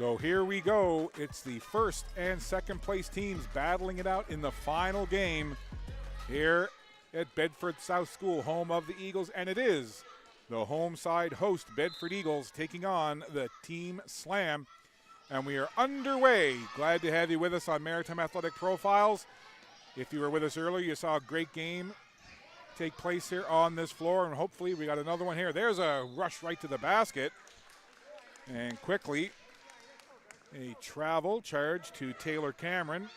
So here we go. It's the first and second place teams battling it out in the final game here at Bedford South School, home of the Eagles, and it is the home side host Bedford Eagles taking on the Team Slam. And we are underway. Glad to have you with us on Maritime Athletic Profiles. If you were with us earlier, you saw a great game take place here on this floor, and hopefully we got another one here. There's a rush right to the basket. And quickly, a travel charge to Taylor Cameron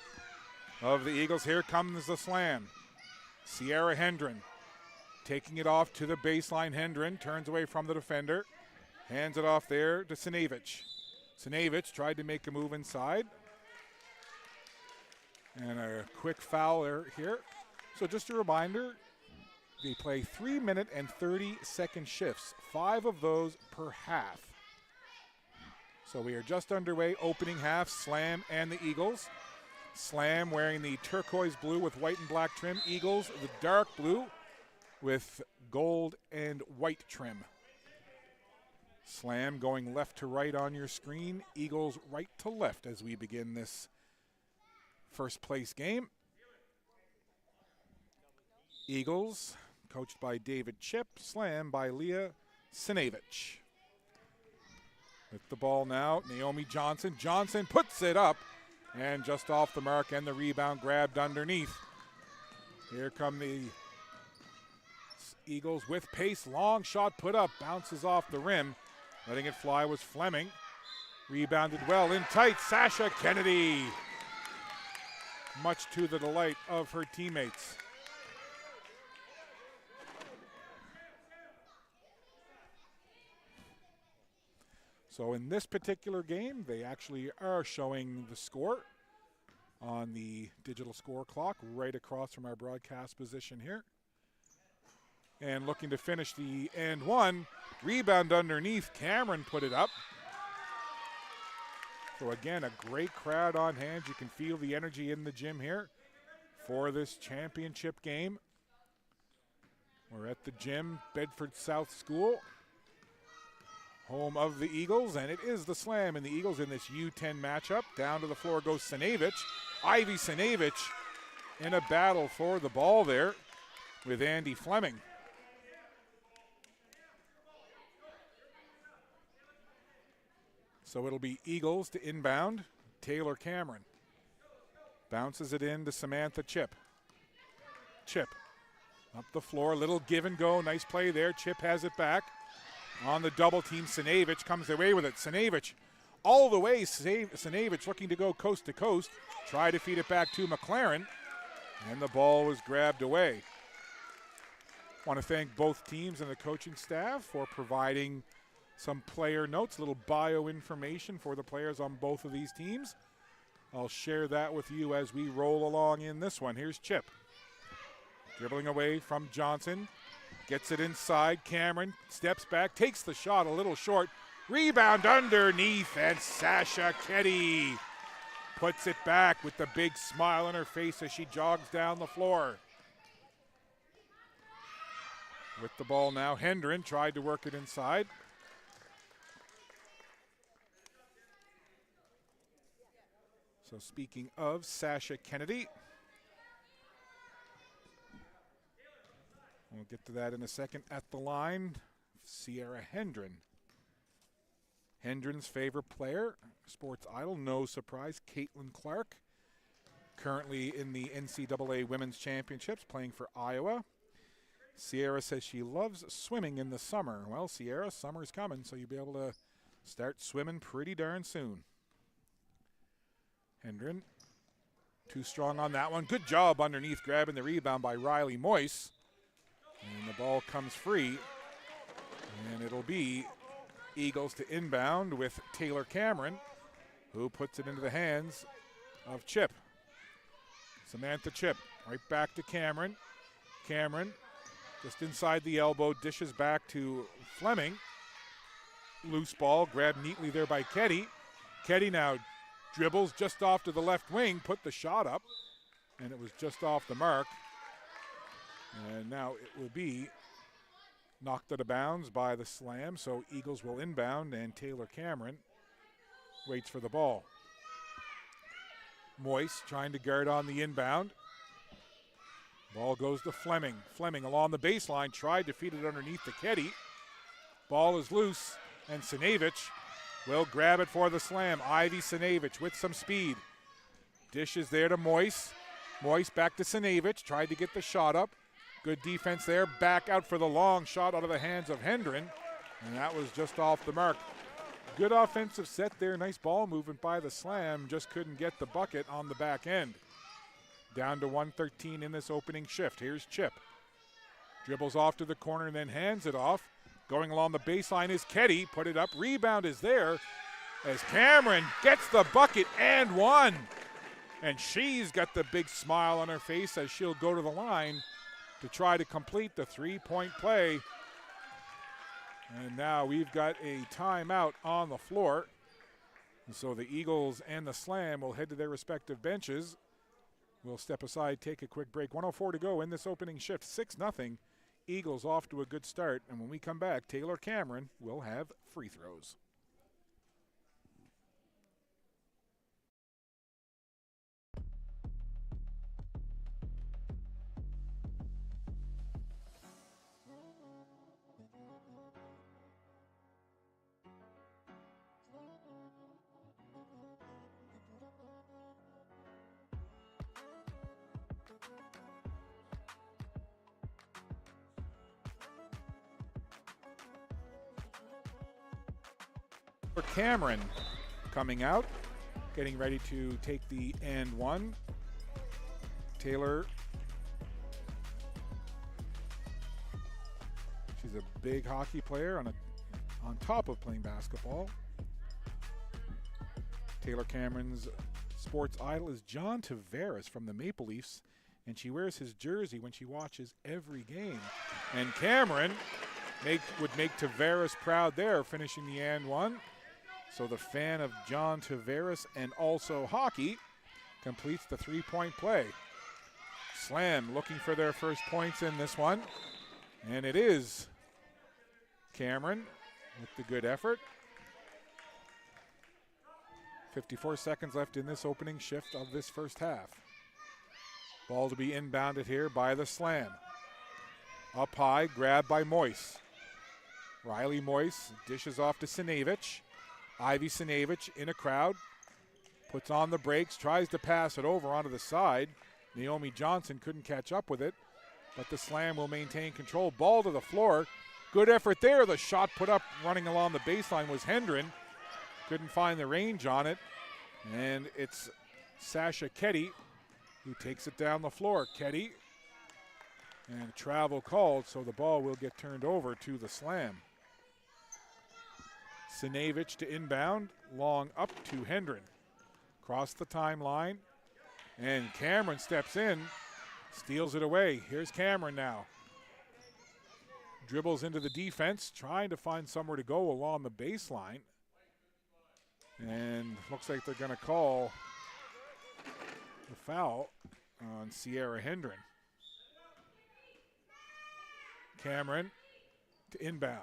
of the Eagles. Here comes the slam. Sierra Hendren taking it off to the baseline. Hendren turns away from the defender. Hands it off there to Sinevich. Sinevich tried to make a move inside. And a quick foul here. So just a reminder, they play 3-minute and 30-second shifts, 5 of those per half. So we are just underway, opening half, Slam and the Eagles. Slam wearing the turquoise blue with white and black trim. Eagles, the dark blue with gold and white trim. Slam going left to right on your screen. Eagles right to left as we begin this first place game. Eagles, coached by David Chip. Slam by Leah Sinevich. With the ball now, Naomi Johnson. Johnson puts it up and just off the mark, and the rebound grabbed underneath. Here come the Eagles with pace. Long shot put up, bounces off the rim. Letting it fly was Fleming. Rebounded well in tight, Sasha Kennedy. Much to the delight of her teammates. So in this particular game, they actually are showing the score on the digital score clock right across from our broadcast position here. And looking to finish the and one. Rebound underneath. Cameron put it up. So again, a great crowd on hand. You can feel the energy in the gym here for this championship game. We're at the gym, Bedford South School, home of the Eagles, and it is the Slam and the Eagles in this U10 matchup. Down to the floor goes Sinevich. Ivy Sinevich in a battle for the ball there with Andy Fleming. So it'll be Eagles to inbound. Taylor Cameron bounces it in to Samantha Chip. Chip up the floor, little give and go. Nice play there. Chip has it back. On the double team, Sinevich comes away with it. Sinevich all the way. Sinevich looking to go coast to coast. Try to feed it back to McLaren, and the ball was grabbed away. Want to thank both teams and the coaching staff for providing some player notes, a little bio information for the players on both of these teams. I'll share that with you as we roll along in this one. Here's Chip. Dribbling away from Johnson. Gets it inside. Cameron steps back, takes the shot a little short. Rebound underneath, and Sasha Keddy puts it back with the big smile on her face as she jogs down the floor. With the ball now, Hendren tried to work it inside. So speaking of Sasha Kennedy, we'll get to that in a second. At the line, Sierra Hendren. Hendren's favorite player, sports idol, no surprise, Caitlin Clark. Currently in the NCAA Women's Championships, playing for Iowa. Sierra says she loves swimming in the summer. Well, Sierra, summer's coming, so you'll be able to start swimming pretty darn soon. Hendren, too strong on that one. Good job underneath, grabbing the rebound by Riley Moyce. And the ball comes free. And it'll be Eagles to inbound with Taylor Cameron, who puts it into the hands of Chip. Samantha Chip, right back to Cameron. Cameron, just inside the elbow, dishes back to Fleming. Loose ball, grabbed neatly there by Keddy. Keddy now dribbles just off to the left wing, put the shot up, and it was just off the mark. And now it will be knocked out of bounds by the Slam, so Eagles will inbound, and Taylor Cameron waits for the ball. Moise trying to guard on the inbound. Ball goes to Fleming. Fleming along the baseline, tried to feed it underneath to Ketty. Ball is loose, and Sinevich will grab it for the slam. Ivy Sinevich with some speed. Dishes there to Moise. Moise back to Sinevich, tried to get the shot up. Good defense there, back out for the long shot out of the hands of Hendren, and that was just off the mark. Good offensive set there, nice ball movement by the Slam, just couldn't get the bucket on the back end. Down to 1:13 in this opening shift. Here's Chip. Dribbles off to the corner and then hands it off. Going along the baseline is Ketty, put it up, rebound is there as Cameron gets the bucket and one. And she's got the big smile on her face as she'll go to the line to try to complete the three-point play. And now we've got a timeout on the floor. And so the Eagles and the Slam will head to their respective benches. We'll step aside, take a quick break. 1:04 to go in this opening shift. 6-0. Eagles off to a good start. And when we come back, Taylor Cameron will have free throws. For Cameron coming out, getting ready to take the and one. Taylor, she's a big hockey player on top of playing basketball. Taylor Cameron's sports idol is John Tavares from the Maple Leafs, and she wears his jersey when she watches every game. And Cameron would make Tavares proud there, finishing the and one. So the fan of John Tavares and also hockey completes the three-point play. Slam looking for their first points in this one. And it is Cameron with the good effort. 54 seconds left in this opening shift of this first half. Ball to be inbounded here by the Slam. Up high, grabbed by Moise. Riley Moise dishes off to Sinevich. Ivy Sinevich in a crowd, puts on the brakes, tries to pass it over onto the side. Naomi Johnson couldn't catch up with it, but the Slam will maintain control. Ball to the floor. Good effort there. The shot put up running along the baseline was Hendren. Couldn't find the range on it. And it's Sasha Ketty who takes it down the floor. Ketty, and a travel called, so the ball will get turned over to the Slam. Sinevich to inbound, long up to Hendren. Cross the timeline, and Cameron steps in, steals it away. Here's Cameron now. Dribbles into the defense, trying to find somewhere to go along the baseline. And looks like they're going to call the foul on Sierra Hendren. Cameron to inbound.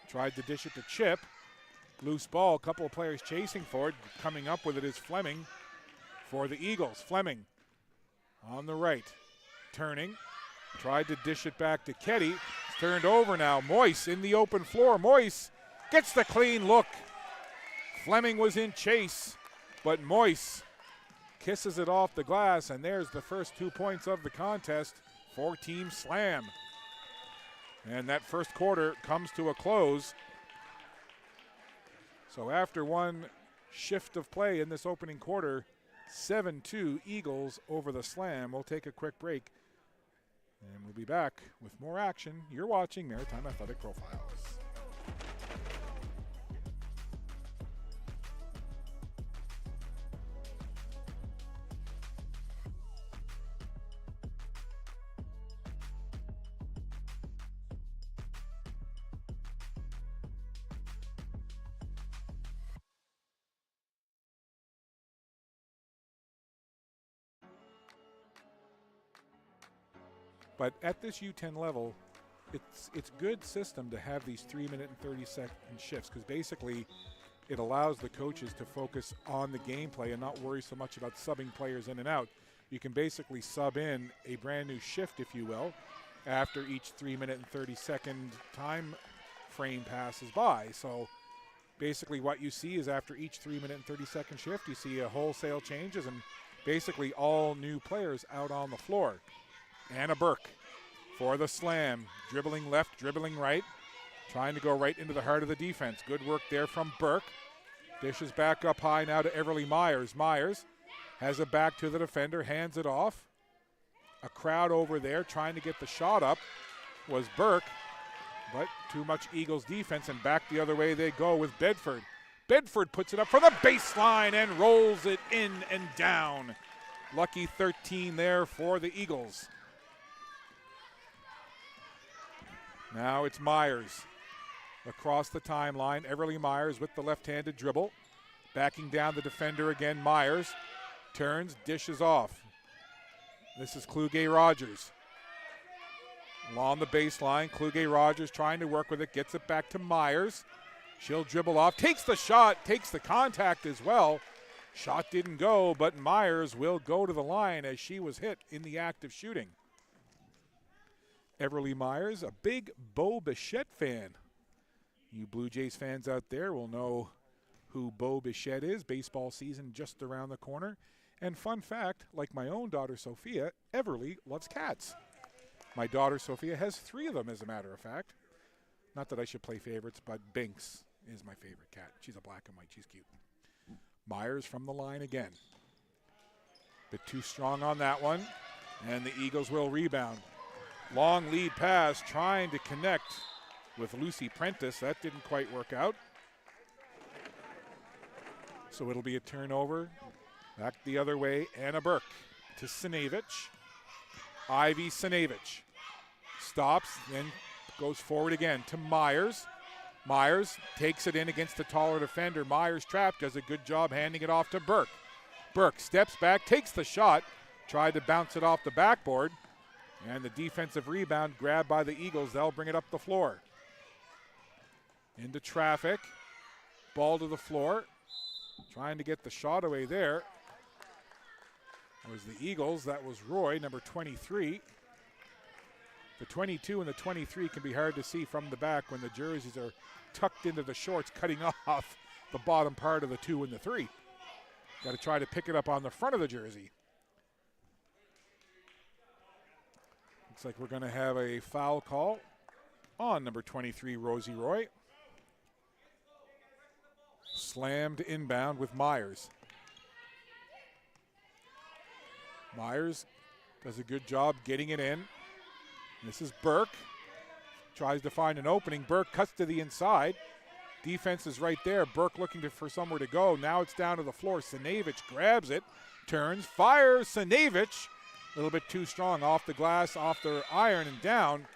Tried to dish it to Chip. Loose ball, a couple of players chasing for it. Coming up with it is Fleming for the Eagles. Fleming on the right. Turning. Tried to dish it back to Ketty. It's turned over now. Moise in the open floor. Moise gets the clean look. Fleming was in chase, but Moise kisses it off the glass, and there's the first 2 points of the contest for Team Slam. And that first quarter comes to a close. So after one shift of play in this opening quarter, 7-2 Eagles over the Slam. We'll take a quick break, and we'll be back with more action. You're watching Maritime Athletic Profiles. But at this U10 level, it's good system to have these 3-minute and 30-second shifts, because basically it allows the coaches to focus on the gameplay and not worry so much about subbing players in and out. You can basically sub in a brand new shift, if you will, after each 3-minute and 30-second time frame passes by. So basically what you see is after each 3-minute and 30-second shift, you see a wholesale changes and basically all new players out on the floor. Anna Burke for the slam, dribbling left, dribbling right, trying to go right into the heart of the defense. Good work there from Burke. Dishes back up high now to Everly Myers. Myers has it back to the defender, hands it off. A crowd over there trying to get the shot up was Burke, but too much Eagles defense, and back the other way they go with Bedford. Bedford puts it up for the baseline and rolls it in and down. Lucky 13 there for the Eagles. Now it's Myers across the timeline. Everly Myers with the left-handed dribble. Backing down the defender again, Myers. Turns, dishes off. This is Kluge-Rogers. Along the baseline, Kluge-Rogers trying to work with it, gets it back to Myers. She'll dribble off, takes the shot, takes the contact as well. Shot didn't go, but Myers will go to the line as she was hit in the act of shooting. Everly Myers, a big Bo Bichette fan. You Blue Jays fans out there will know who Bo Bichette is. Baseball season just around the corner. And fun fact, like my own daughter Sophia, Everly loves cats. My daughter Sophia has 3 of them, as a matter of fact. Not that I should play favorites, but Binks is my favorite cat. She's a black and white. She's cute. Myers from the line again. Bit too strong on that one, and the Eagles will rebound. Long lead pass, trying to connect with Lucy Prentice. That didn't quite work out. So it'll be a turnover. Back the other way, Anna Burke to Sinevich. Ivy Sinevich stops, then goes forward again to Myers. Myers takes it in against the taller defender. Myers trapped, does a good job handing it off to Burke. Burke steps back, takes the shot, tried to bounce it off the backboard, and the defensive rebound grabbed by the Eagles. They'll bring it up the floor. Into traffic, ball to the floor, trying to get the shot away there. That was the Eagles. That was Roy, number 23. The 22 and the 23 can be hard to see from the back when the jerseys are tucked into the shorts, cutting off the bottom part of the 2 and the 3. Got to try to pick it up on the front of the jersey. Looks like we're going to have a foul call on number 23, Rosie Roy. Slammed inbound with Myers. Myers does a good job getting it in. This is Burke. Tries to find an opening. Burke cuts to the inside. Defense is right there. Burke looking for somewhere to go. Now it's down to the floor. Sinevich grabs it, turns, fires. Sinevich, a little bit too strong, off the glass, off the iron and down.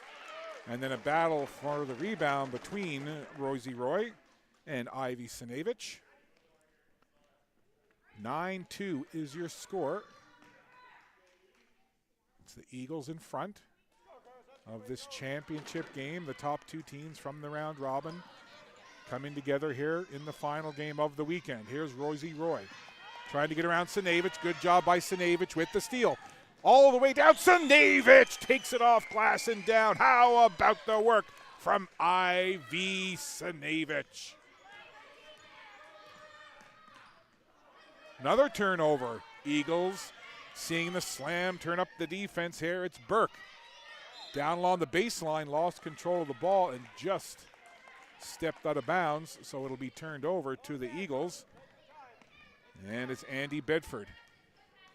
And then a battle for the rebound between Rosie Roy and Ivy Sinevich. 9-2 is your score. It's the Eagles in front of this championship game. The top 2 teams from the round robin coming together here in the final game of the weekend. Here's Rosie Roy trying to get around Sinevich. Good job by Sinevich with the steal. All the way down, Sinevich takes it off glass and down. How about the work from Ivy Sinevich? Another turnover. Eagles seeing the slam turn up the defense here. It's Burke. Down along the baseline, lost control of the ball and just stepped out of bounds, so it'll be turned over to the Eagles. And it's Andy Bedford.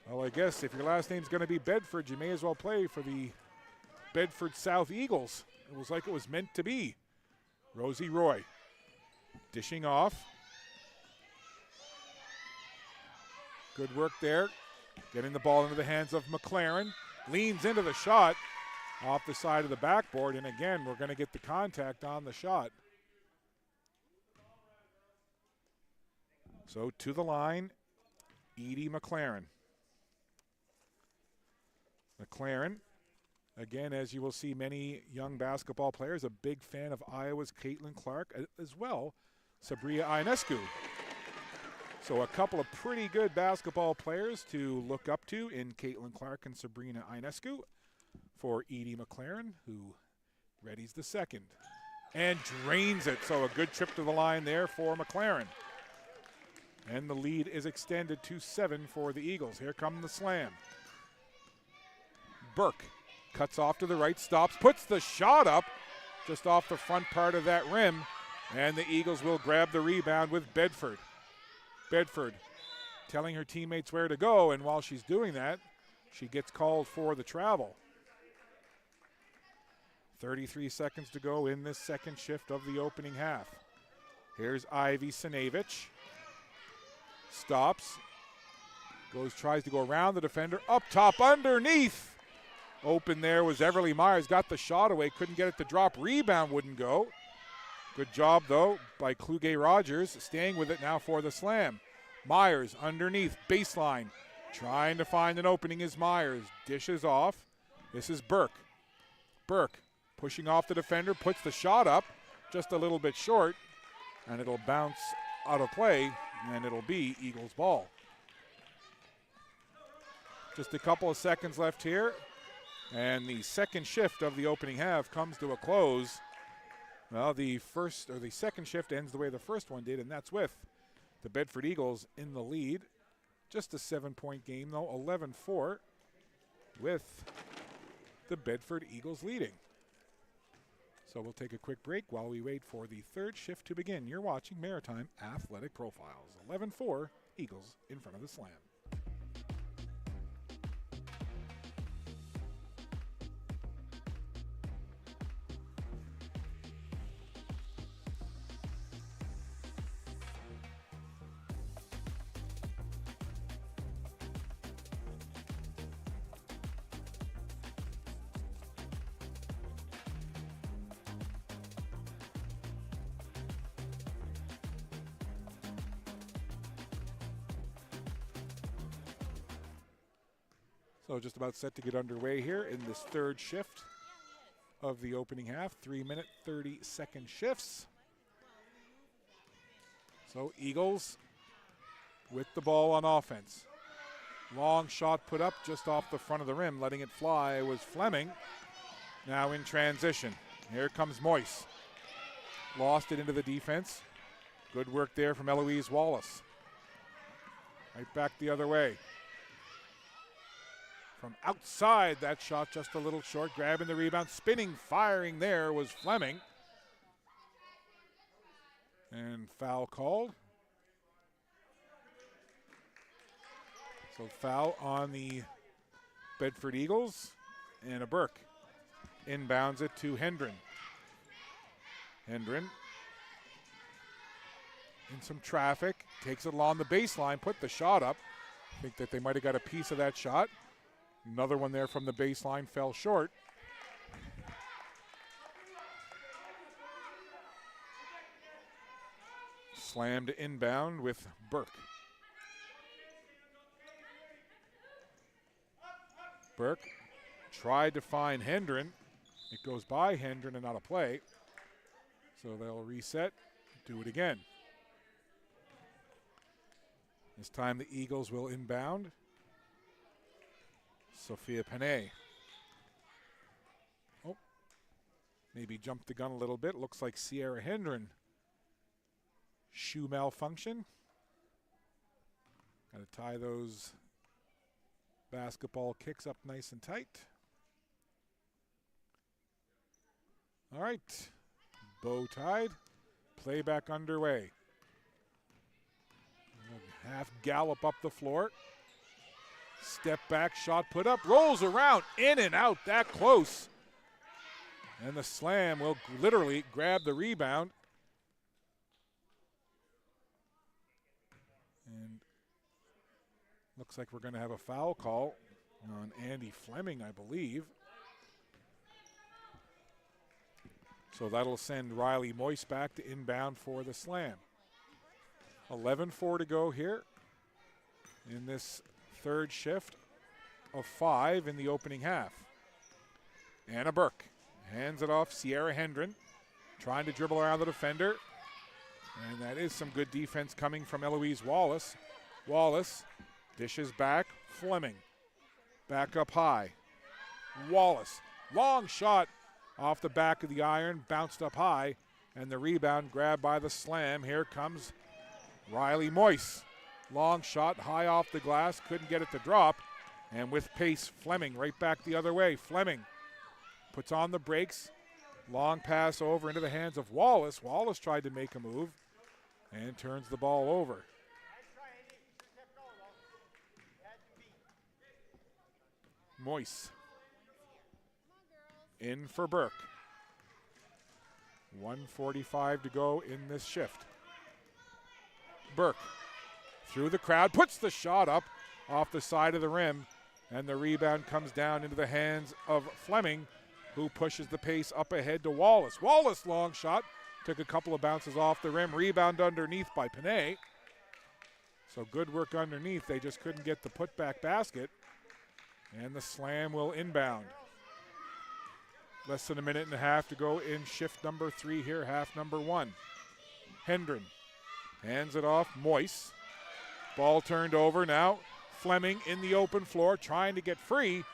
Well, I guess if your last name's going to be Bedford, you may as well play for the Bedford South Eagles. It was like it was meant to be. Rosie Roy dishing off. Good work there. Getting the ball into the hands of McLaren. Leans into the shot off the side of the backboard, and again, we're going to get the contact on the shot. So to the line, Edie McLaren. McLaren, again, as you will see many young basketball players, a big fan of Iowa's Caitlin Clark, as well Sabria Ionescu. So a couple of pretty good basketball players to look up to in Caitlin Clark and Sabrina Ionescu for Edie McLaren, who readies the second and drains it. So a good trip to the line there for McLaren. And the lead is extended to 7 for the Eagles. Here come the slam. Burke cuts off to the right, stops, puts the shot up just off the front part of that rim, and the Eagles will grab the rebound with Bedford. Bedford telling her teammates where to go, and while she's doing that, she gets called for the travel. 33 seconds to go in this second shift of the opening half. Here's Ivy Sinevich. Stops, tries to go around the defender, up top, underneath. Open there was Everly Myers, got the shot away, couldn't get it to drop. Rebound wouldn't go. Good job, though, by Kluge Rogers, staying with it now for the slam. Myers underneath, baseline, trying to find an opening is Myers. Dishes off. This is Burke. Burke pushing off the defender, puts the shot up, just a little bit short, and it'll bounce out of play, and it'll be Eagles ball. Just a couple of seconds left here, and the second shift of the opening half comes to a close. Well, the second shift ends the way the first one did, and that's with the Bedford Eagles in the lead. Just a 7-point game, though, 11-4, with the Bedford Eagles leading. So we'll take a quick break while we wait for the third shift to begin. You're watching Maritime Athletic Profiles. 11-4, Eagles in front of the slam. So just about set to get underway here in this third shift of the opening half. 3-minute, 30-second shifts. So Eagles with the ball on offense. Long shot put up just off the front of the rim. Letting it fly was Fleming. Now in transition. Here comes Moyse. Lost it into the defense. Good work there from Eloise Wallace. Right back the other way. From outside, that shot just a little short, grabbing the rebound, spinning, firing there was Fleming. And foul called. So foul on the Bedford Eagles, and a Burke inbounds it to Hendren. Hendren in some traffic, takes it along the baseline, put the shot up. I think that they might have got a piece of that shot. Another one there from the baseline fell short. Slammed inbound with Burke. Burke tried to find Hendren. It goes by Hendren and out of play. So they'll reset, do it again. This time the Eagles will inbound. Sophia Panay. Oh, maybe jumped the gun a little bit. Looks like Sierra Hendren. Shoe malfunction. Got to tie those basketball kicks up nice and tight. All right, bow tied. Playback underway. Half gallop up the floor. Step back, shot put up, rolls around, in and out, that close. And the slam will literally grab the rebound. And looks like we're going to have a foul call on Andy Fleming, I believe. So that'll send Riley Moyse back to inbound for the slam. 11-4 to go here in this third shift of 5 in the opening half. Anna Burke hands it off. Sierra Hendren trying to dribble around the defender. And that is some good defense coming from Eloise Wallace. Wallace dishes back, Fleming. Back up high. Wallace, long shot off the back of the iron, bounced up high, and the rebound grabbed by the slam. Here comes Riley Moyse. Long shot high off the glass, couldn't get it to drop, and with pace, Fleming right back the other way. Fleming puts on the brakes, long pass over into the hands of Wallace. Wallace tried to make a move and turns the ball over. Moyse in for Burke. 1:45 to go in this shift. Burke through the crowd, puts the shot up off the side of the rim, and the rebound comes down into the hands of Fleming, who pushes the pace up ahead to Wallace. Wallace, long shot, took a couple of bounces off the rim, rebound underneath by Panay. So good work underneath, they just couldn't get the putback basket, and the slam will inbound. Less than a minute and a half to go in shift number 3 here, half number 1. Hendren hands it off, Moyse. Ball turned over now. Fleming in the open floor trying to get free.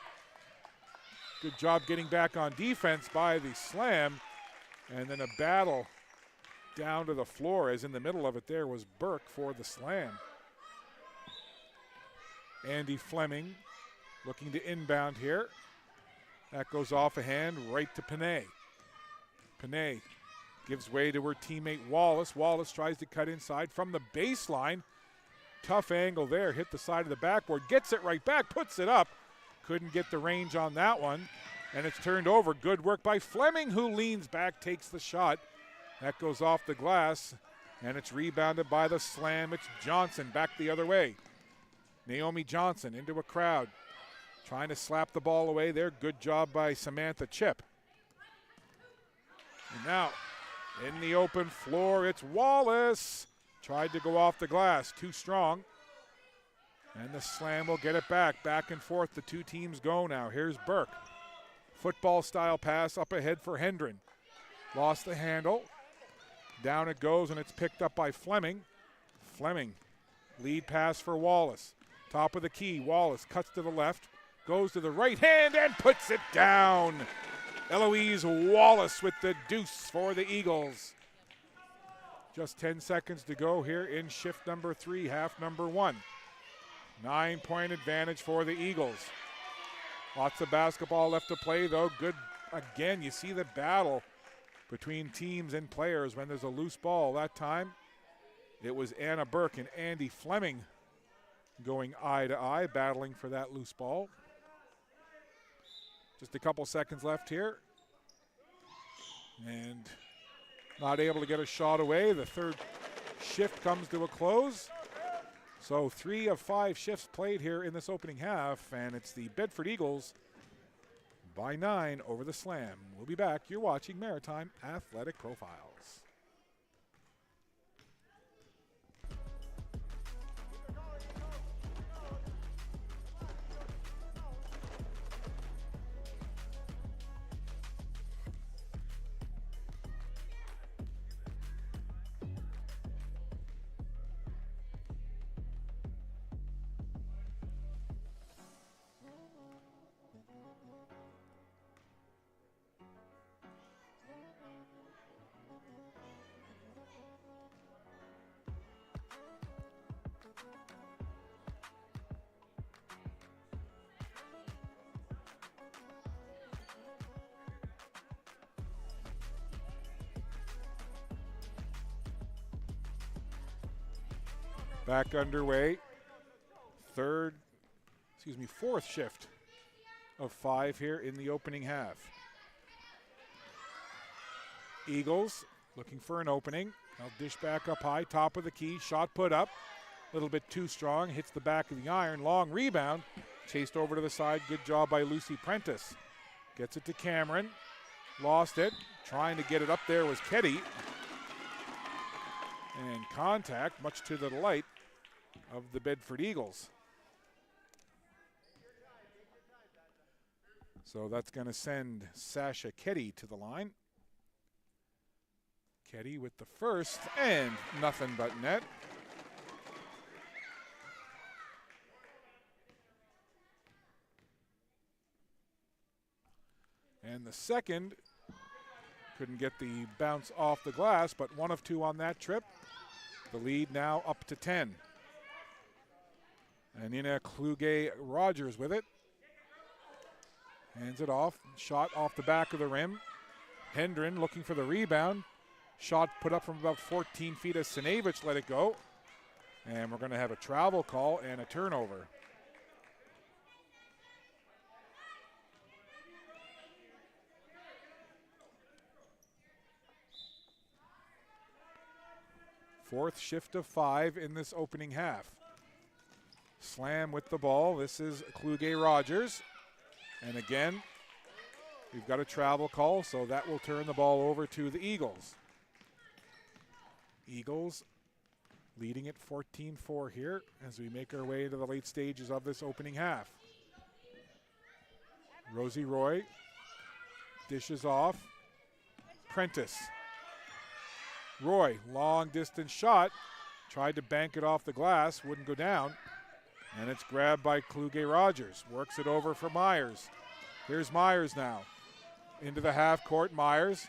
Good job getting back on defense by the slam. And then a battle down to the floor, as in the middle of it there was Burke for the slam. Andy Fleming looking to inbound here. That goes off a hand right to Panay. Panay gives way to her teammate Wallace. Wallace tries to cut inside from the baseline. Tough angle there, hit the side of the backboard, gets it right back, puts it up. Couldn't get the range on that one, and it's turned over. Good work by Fleming, who leans back, takes the shot. That goes off the glass, and it's rebounded by the slam. It's Johnson back the other way. Naomi Johnson into a crowd, trying to slap the ball away there. Good job by Samantha Chip. And now, in the open floor, it's Wallace. Tried to go off the glass, too strong. And the slam will get it back. Back and forth, the two teams go now. Here's Burke. Football-style pass up ahead for Hendren. Lost the handle. Down it goes, and it's picked up by Fleming. Fleming, lead pass for Wallace. Top of the key, Wallace cuts to the left, goes to the right hand, and puts it down. Eloise Wallace with the deuce for the Eagles. Just 10 seconds to go here in shift number 3, half number 1. 9-point advantage for the Eagles. Lots of basketball left to play, though. Good, again, you see the battle between teams and players when there's a loose ball. That time, it was Anna Burke and Andy Fleming going eye to eye, battling for that loose ball. Just a couple seconds left here. And not able to get a shot away. The third shift comes to a close. So 3 of 5 shifts played here in this opening half, and it's the Bedford Eagles by 9 over the Slam. We'll be back. You're watching Maritime Athletic Profiles. Back underway. Fourth shift of 5 here in the opening half. Eagles looking for an opening. Now dish back up high, top of the key, shot put up. A little bit too strong, hits the back of the iron, long rebound. Chased over to the side, good job by Lucy Prentice. Gets it to Cameron, lost it. Trying to get it up there was Ketty. And contact, much to the delight of the Bedford Eagles. So that's going to send Sasha Ketty to the line. Ketty with the first, and nothing but net. And the second, couldn't get the bounce off the glass, but 1 of 2 on that trip. The lead now up to 10. And Nina Kluge-Rogers with it. Hands it off, shot off the back of the rim. Hendren looking for the rebound. Shot put up from about 14 feet as Sinevich let it go. And we're going to have a travel call and a turnover. Fourth shift of 5 in this opening half. Slam with the ball. This is Kluge-Rogers. And again, we've got a travel call, so that will turn the ball over to the Eagles. Eagles leading it 14-4 here as we make our way to the late stages of this opening half. Rosie Roy dishes off. Prentice. Roy, long distance shot, tried to bank it off the glass, wouldn't go down, and it's grabbed by Kluge-Rogers. Works it over for Myers. Here's Myers now. Into the half court, Myers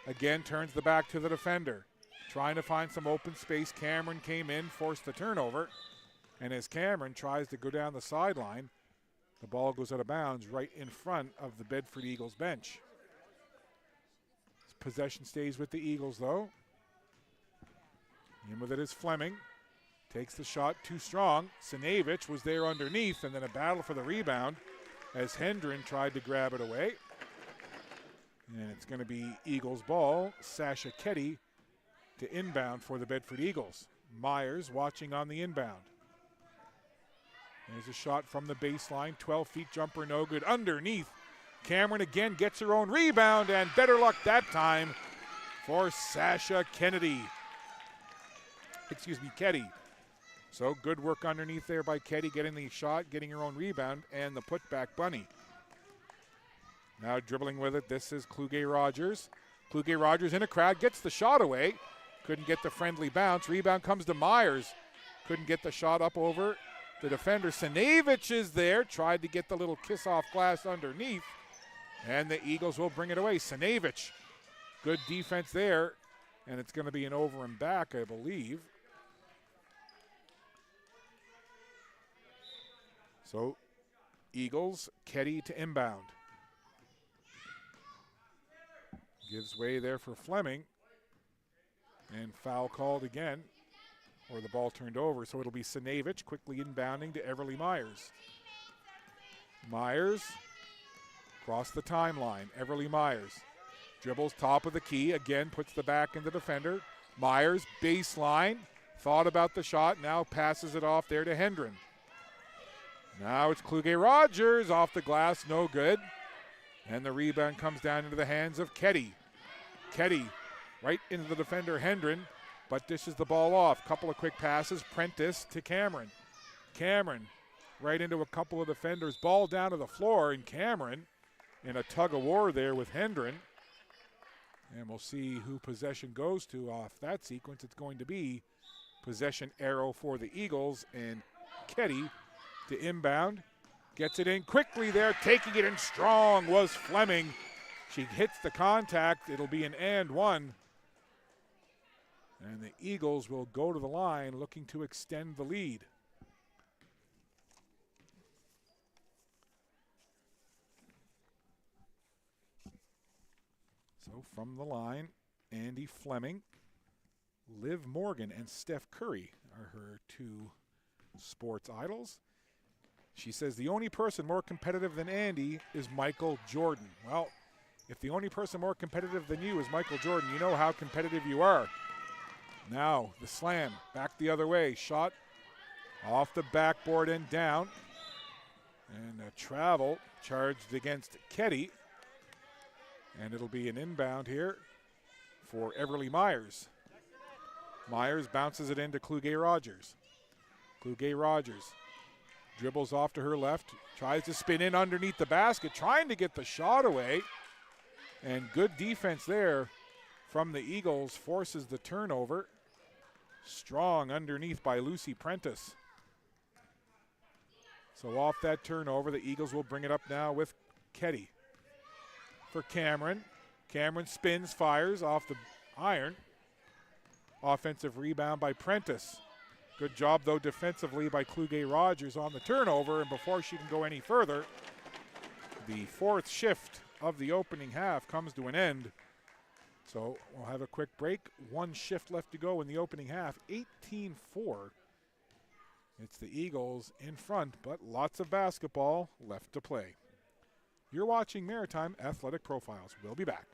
again turns the back to the defender. Trying to find some open space, Cameron came in, forced the turnover, and as Cameron tries to go down the sideline, the ball goes out of bounds right in front of the Bedford Eagles bench. Possession stays with the Eagles though. In with it is Fleming. Takes the shot too strong. Sinevich was there underneath, and then a battle for the rebound as Hendren tried to grab it away. And it's going to be Eagles ball. Sasha Ketty to inbound for the Bedford Eagles. Myers watching on the inbound. There's a shot from the baseline. 12 feet jumper, no good. Underneath. Cameron again gets her own rebound, and better luck that time for Sasha Kennedy. Ketty. So good work underneath there by Ketty, getting the shot, getting her own rebound, and the putback bunny. Now dribbling with it, this is Kluge-Rogers. Kluge-Rogers in a crowd, gets the shot away. Couldn't get the friendly bounce. Rebound comes to Myers. Couldn't get the shot up over the defender. Sinevich is there, tried to get the little kiss off glass underneath, and the Eagles will bring it away. Sinevich, good defense there, and it's going to be an over and back, I believe. So, Eagles, Ketty to inbound. Gives way there for Fleming. And foul called again, or the ball turned over. So it'll be Sinevich quickly inbounding to Everly Myers. Myers, across the timeline. Everly Myers dribbles top of the key. Again, puts the back in the defender. Myers, baseline. Thought about the shot, now passes it off there to Hendren. Now it's Kluge-Rogers off the glass, no good. And the rebound comes down into the hands of Ketty. Ketty right into the defender, Hendren, but dishes the ball off. Couple of quick passes, Prentice to Cameron. Cameron right into a couple of defenders. Ball down to the floor, and Cameron in a tug of war there with Hendren. And we'll see who possession goes to off that sequence. It's going to be possession arrow for the Eagles, and Ketty to inbound. Gets it in quickly there, taking it in strong was Fleming. She hits the contact. It'll be an and one. And the Eagles will go to the line looking to extend the lead. So from the line, Andy Fleming, Liv Morgan, and Steph Curry are her two sports idols. She says the only person more competitive than Andy is Michael Jordan. Well, if the only person more competitive than you is Michael Jordan, you know how competitive you are. Now the slam, back the other way. Shot off the backboard and down. And a travel charged against Ketty. And it'll be an inbound here for Everly Myers. Myers bounces it into Kluge-Rogers. Kluge-Rogers dribbles off to her left, tries to spin in underneath the basket, trying to get the shot away. And good defense there from the Eagles forces the turnover. Strong underneath by Lucy Prentice. So off that turnover, the Eagles will bring it up now with Ketty. For Cameron. Cameron spins, fires off the iron. Offensive rebound by Prentice. Good job, though, defensively by Kluge Rogers on the turnover. And before she can go any further, the fourth shift of the opening half comes to an end. So we'll have a quick break. One shift left to go in the opening half. 18-4. It's the Eagles in front, but lots of basketball left to play. You're watching Maritime Athletic Profiles. We'll be back.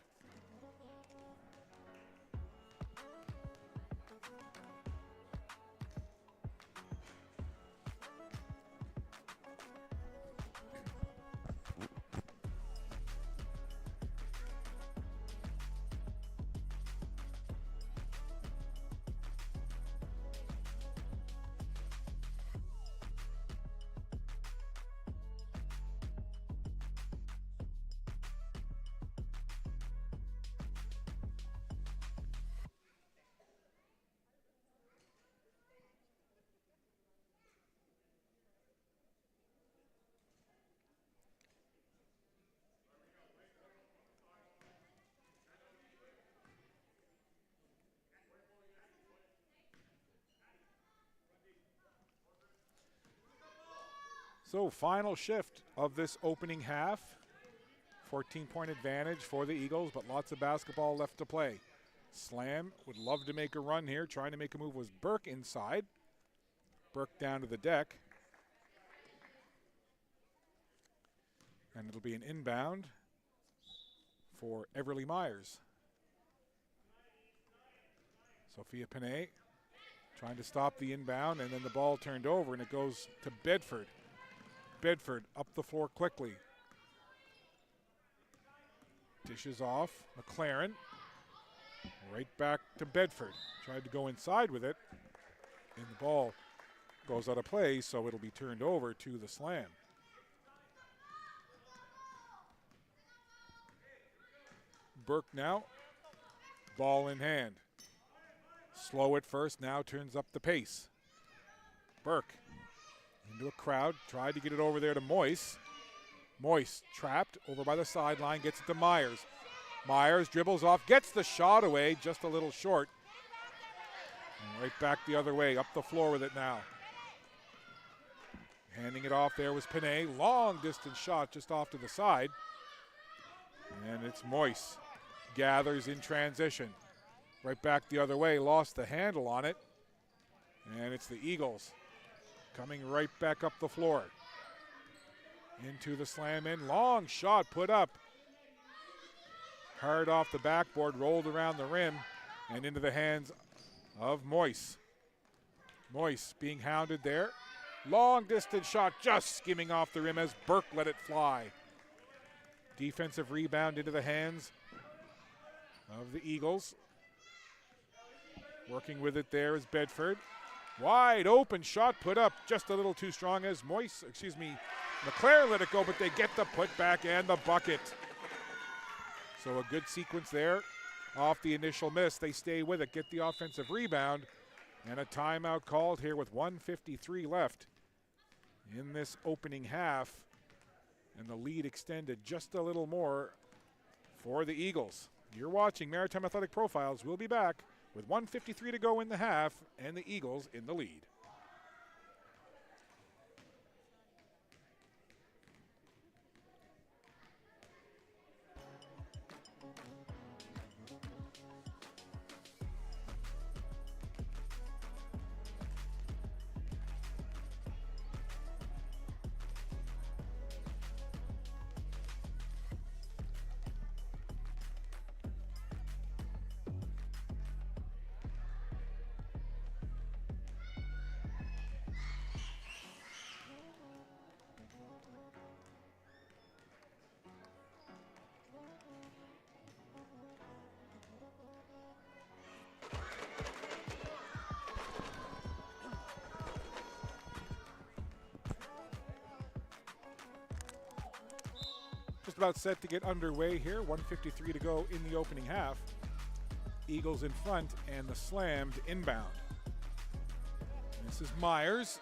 So final shift of this opening half. 14-point advantage for the Eagles, but lots of basketball left to play. Slam would love to make a run here. Trying to make a move was Burke inside. Burke down to the deck. And it'll be an inbound for Everly Myers. Sophia Panay trying to stop the inbound, and then the ball turned over, and it goes to Bedford. Bedford up the floor quickly. Dishes off. McLaren. Right back to Bedford. Tried to go inside with it. And the ball goes out of play, so it'll be turned over to the Slam. Burke now. Ball in hand. Slow at first, now turns up the pace. Burke. Into a crowd, tried to get it over there to Moyse. Moyse trapped over by the sideline, gets it to Myers. Myers dribbles off, gets the shot away, just a little short. And right back the other way, up the floor with it now. Handing it off there was Panay. Long distance shot just off to the side. And it's Moyse. Gathers in transition. Right back the other way, lost the handle on it. And it's the Eagles. Coming right back up the floor. Into the slam in. Long shot put up. Hard off the backboard, rolled around the rim, and into the hands of Moyse. Moyse being hounded there. Long distance shot just skimming off the rim as Burke let it fly. Defensive rebound into the hands of the Eagles. Working with it there is Bedford. Wide open shot put up just a little too strong as McLaren let it go, but they get the putback and the bucket. So a good sequence there off the initial miss. They stay with it, get the offensive rebound, and a timeout called here with 1:53 left in this opening half. And the lead extended just a little more for the Eagles. You're watching Maritime Athletic Profiles. We'll be back with 1:53 to go in the half and the Eagles in the lead. Just about set to get underway here. 1:53 to go in the opening half. Eagles in front, and the slam to inbound. This is Myers.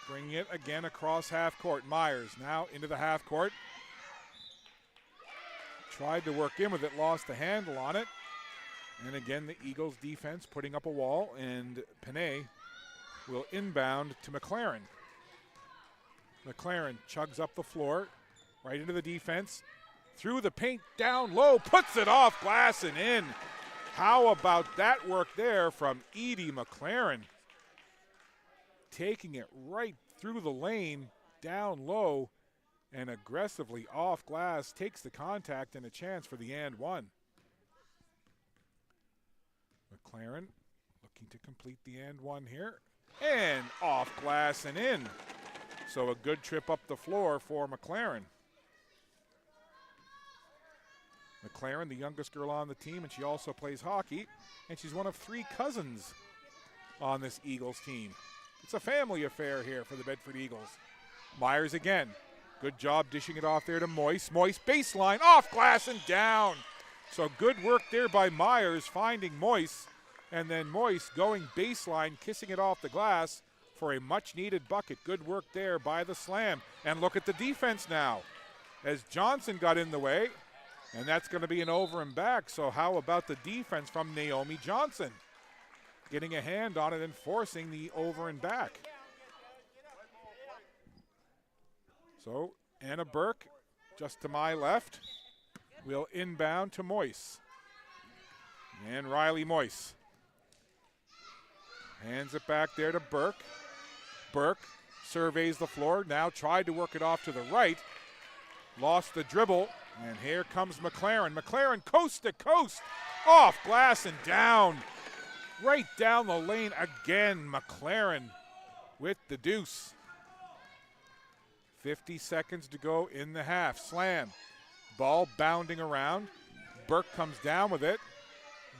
Bringing it again across half court. Myers now into the half court. Tried to work in with it, lost the handle on it. And again, the Eagles defense putting up a wall, and Panay will inbound to McLaren. McLaren chugs up the floor, right into the defense, through the paint, down low, puts it off glass and in. How about that work there from Edie McLaren? Taking it right through the lane, down low, and aggressively off glass, takes the contact and a chance for the and one. McLaren looking to complete the and one here, and off glass and in. So a good trip up the floor for McLaren. McLaren, the youngest girl on the team, and she also plays hockey, and she's one of 3 cousins on this Eagles team. It's a family affair here for the Bedford Eagles. Myers again. Good job dishing it off there to Moise. Moise baseline, off glass and down. So good work there by Myers finding Moise, and then Moise going baseline, kissing it off the glass for a much-needed bucket. Good work there by the slam. And look at the defense now as Johnson got in the way, and that's going to be an over and back. So how about the defense from Naomi Johnson? Getting a hand on it and forcing the over and back. So Anna Burke, just to my left, will inbound to Moise. And Riley Moise hands it back there to Burke. Burke surveys the floor, now tried to work it off to the right. Lost the dribble, and here comes McLaren. McLaren coast to coast, off glass and down. Right down the lane again, McLaren with the deuce. 50 seconds to go in the half. Slam, ball bounding around. Burke comes down with it.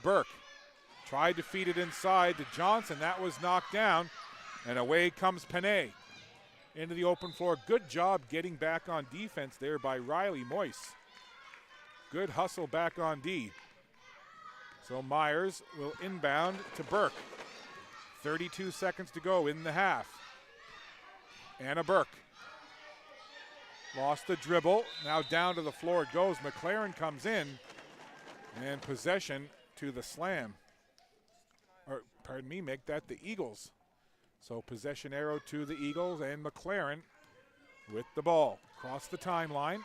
Burke tried to feed it inside to Johnson. That was knocked down, and away comes Panay into the open floor. Good job getting back on defense there by Riley Moise. Good hustle back on D. So Myers will inbound to Burke. 32 seconds to go in the half. Anna Burke lost the dribble. Now down to the floor it goes. McLaren comes in, and possession to the slam. Or, pardon me, make that the Eagles. So possession arrow to the Eagles, and McLaren with the ball. Across the timeline.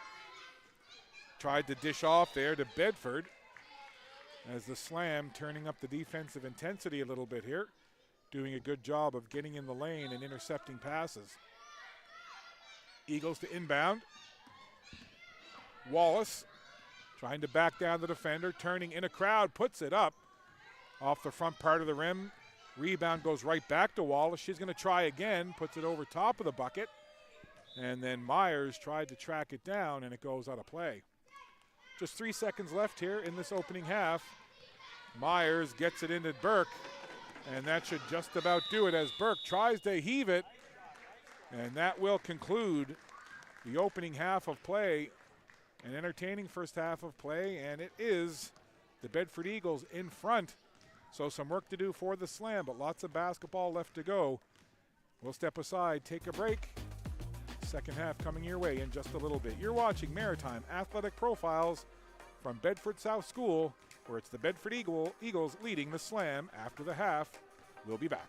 Tried to dish off there to Bedford, as the slam turning up the defensive intensity a little bit here. Doing a good job of getting in the lane and intercepting passes. Eagles to inbound. Wallace trying to back down the defender, turning in a crowd, puts it up off the front part of the rim. Rebound goes right back to Wallace. She's going to try again, puts it over top of the bucket. And then Myers tried to track it down, and it goes out of play. Just 3 seconds left here in this opening half. Myers gets it into Burke, and that should just about do it as Burke tries to heave it. And that will conclude the opening half of play. An entertaining first half of play, and it is the Bedford Eagles in front. So some work to do for the slam, but lots of basketball left to go. We'll step aside, take a break. Second half coming your way in just a little bit. You're watching Maritime Athletic Profiles from Bedford South School, where it's the Bedford Eagles leading the slam after the half. We'll be back.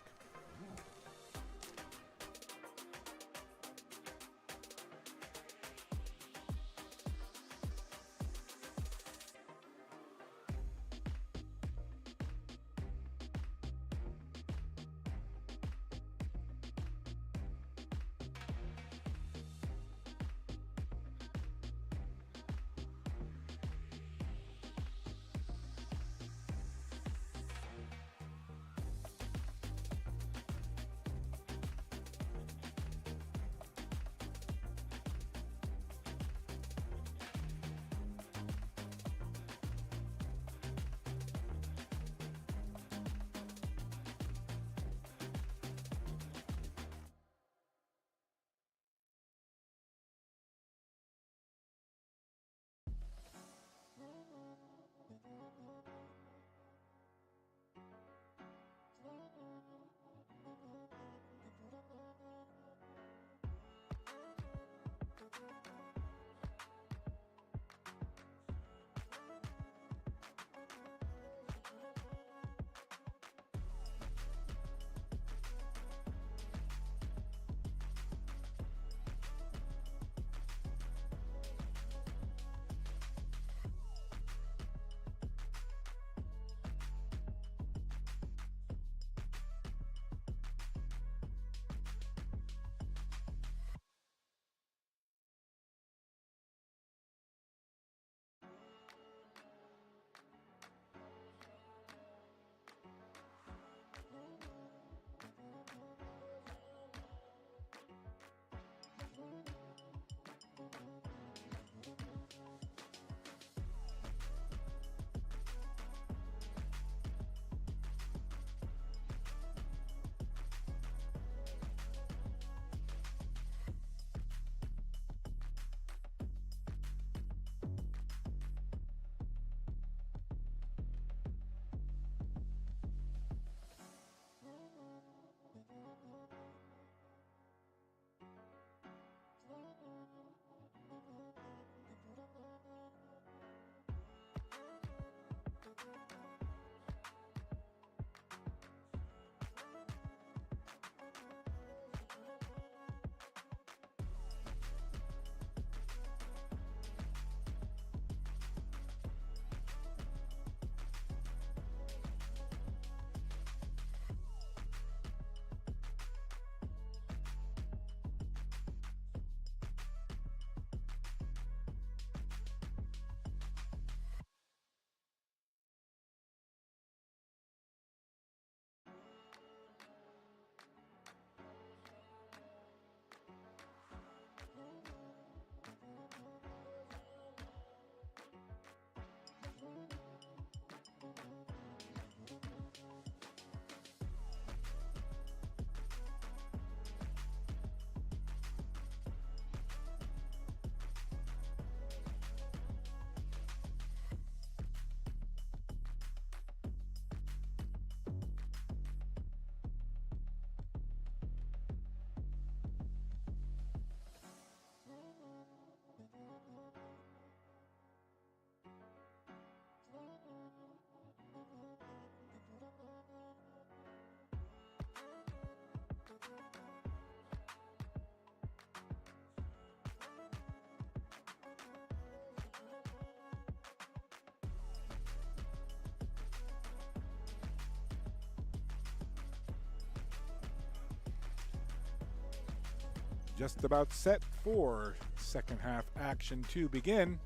just about set for second half action to begin.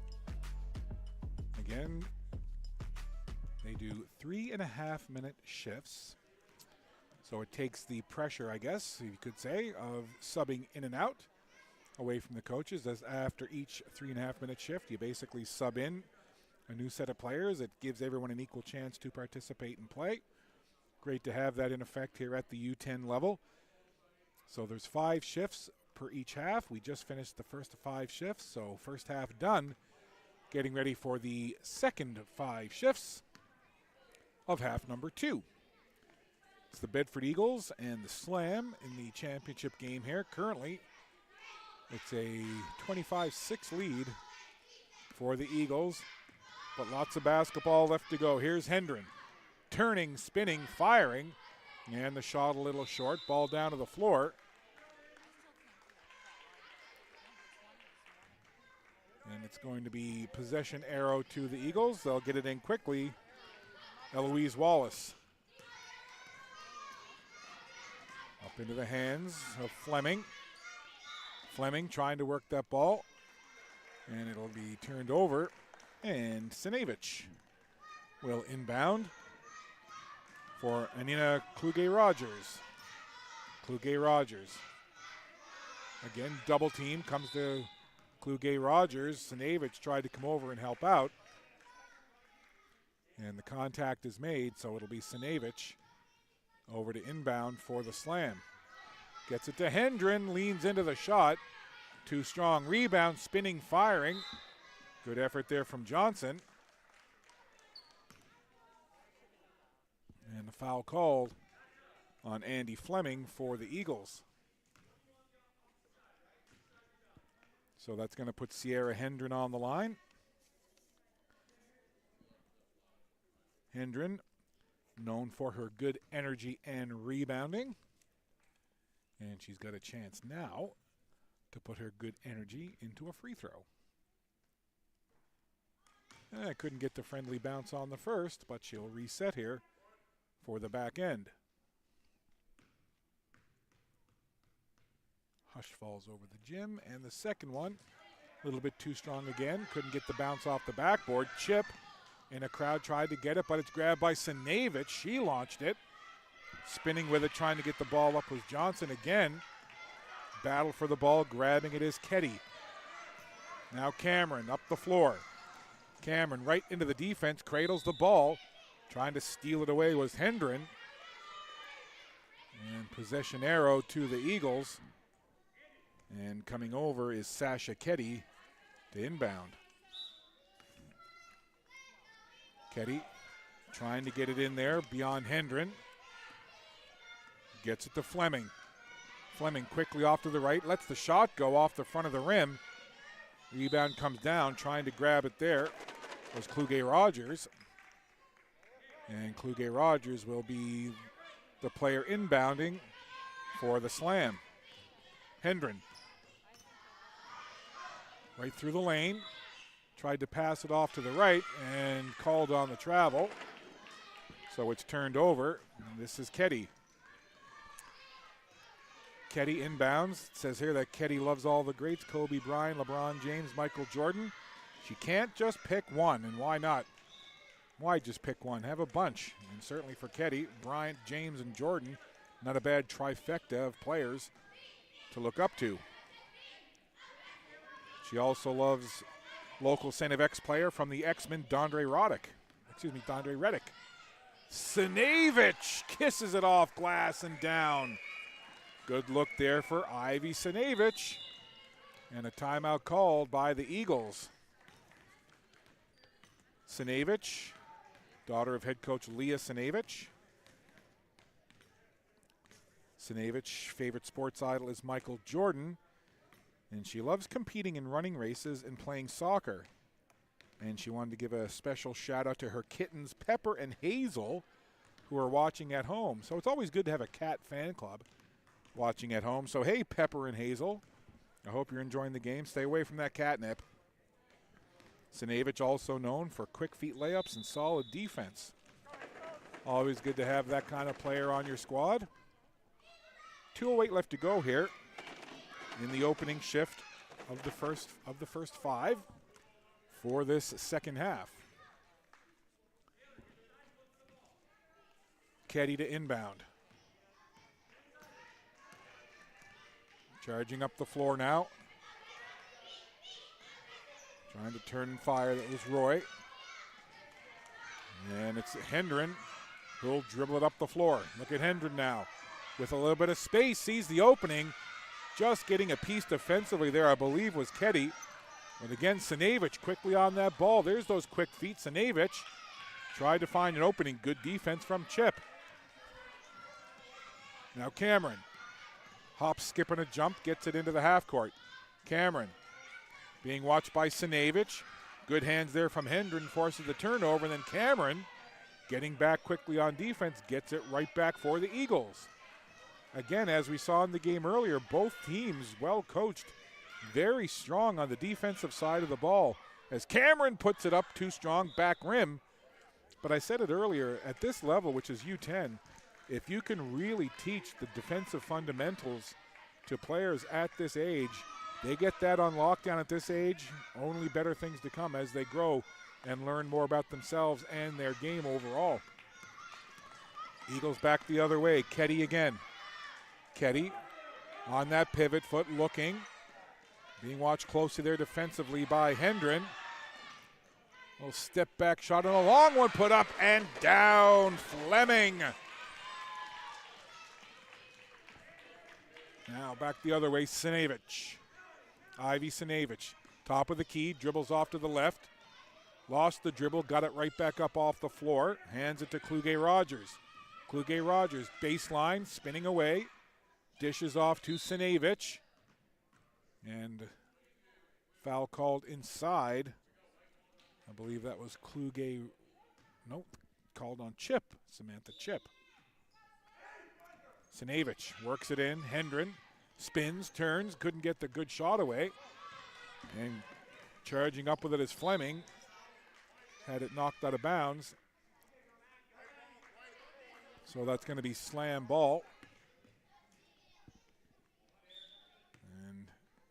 Again, they do 3.5-minute shifts. So it takes the pressure, I guess, you could say, of subbing in and out away from the coaches, as after each 3.5-minute shift, you basically sub in a new set of players. It gives everyone an equal chance to participate and play. Great to have that in effect here at the U10 level. So there's 5 shifts per each half. We just finished the first of 5 shifts, so first half done. Getting ready for the second 5 shifts of half number 2. It's the Bedford Eagles and the Slam in the championship game here. Currently, it's a 25-6 lead for the Eagles, but lots of basketball left to go. Here's Hendren, turning, spinning, firing, and the shot a little short. Ball down to the floor. And it's going to be possession arrow to the Eagles. They'll get it in quickly. Eloise Wallace. Up into the hands of Fleming. Fleming trying to work that ball. And it'll be turned over. And Sinevich will inbound for Anina Kluge-Rogers. Kluge-Rogers. Again, double team comes to Kluge-Rogers. Sinevich tried to come over and help out. And the contact is made, so it'll be Sinevich over to inbound for the Slam. Gets it to Hendren, leans into the shot. Too strong. Rebound, spinning, firing. Good effort there from Johnson. And the foul called on Andy Fleming for the Eagles. So that's going to put Sierra Hendren on the line. Hendren, known for her good energy and rebounding. And she's got a chance now to put her good energy into a free throw. I couldn't get the friendly bounce on the first, but she'll reset here for the back end. Hush falls over the gym, and the second one, a little bit too strong again. Couldn't get the bounce off the backboard. Chip, and a crowd tried to get it, but it's grabbed by Sinevich. She launched it. Spinning with it, trying to get the ball up was Johnson again. Battle for the ball, grabbing it is Ketty. Now Cameron up the floor. Cameron right into the defense, cradles the ball. Trying to steal it away was Hendren. And possession arrow to the Eagles. And coming over is Sasha Ketty to inbound. Ketty trying to get it in there beyond Hendren. Gets it to Fleming. Fleming quickly off to the right, lets the shot go off the front of the rim. Rebound comes down, trying to grab it there was Kluge-Rogers. And Kluge-Rogers will be the player inbounding for the Slam. Hendren. Right through the lane. Tried to pass it off to the right and called on the travel. So it's turned over. And this is Ketty. Ketty inbounds. It says here that Ketty loves all the greats. Kobe Bryant, LeBron James, Michael Jordan. She can't just pick one, and why not? Why just pick one? Have a bunch. And certainly for Ketty, Bryant, James, and Jordan, not a bad trifecta of players to look up to. She also loves local St. of X player from the X-Men, Dondre Reddick. Sinevich kisses it off glass and down. Good look there for Ivy Sinevich. And a timeout called by the Eagles. Sinevich, daughter of head coach Leah Sinevich. Sinevich, favorite sports idol is Michael Jordan. And she loves competing in running races and playing soccer. And she wanted to give a special shout out to her kittens, Pepper and Hazel, who are watching at home. So it's always good to have a cat fan club watching at home. So hey, Pepper and Hazel, I hope you're enjoying the game. Stay away from that catnip. Sinevich also known for quick feet layups and solid defense. Always good to have that kind of player on your squad. 2:08 left to go here. in the opening shift of the first 5 for this second half. Keddy to inbound. Charging up the floor now. Trying to turn and fire. That was Roy. And it's Hendren who'll dribble it up the floor. Look at Hendren now. With a little bit of space, sees the opening. Just getting a piece defensively there, I believe, was Keddy. And again, Sinevich quickly on that ball. There's those quick feet. Sinevich tried to find an opening. Good defense from Chip. Now Cameron. Hop, skip, and a jump. Gets it into the half court. Cameron being watched by Sinevich. Good hands there from Hendren. Forces the turnover. And then Cameron getting back quickly on defense. Gets it right back for the Eagles. Again, as we saw in the game earlier, both teams well coached, very strong on the defensive side of the ball. As Cameron puts it up too strong, back rim. But I said it earlier, at this level, which is U10, if you can really teach the defensive fundamentals to players at this age, they get that on lockdown at this age, only better things to come as they grow and learn more about themselves and their game overall. Eagles back the other way, Keddy again. Keddy on that pivot foot looking. Being watched closely there defensively by Hendren. Little step back shot and a long one put up and down. Fleming. Now back the other way, Sinevich. Ivy Sinevich. Top of the key, dribbles off to the left. Lost the dribble, got it right back up off the floor. Hands it to Kluge Rogers. Kluge Rogers, baseline, spinning away. Dishes off to Sinevich. And foul called inside. I believe that was Kluge. Nope, called on Chip, Samantha Chip. Sinevich works it in. Hendren spins, turns, couldn't get the good shot away. And charging up with it is Fleming. Had it knocked out of bounds. So that's going to be slam ball.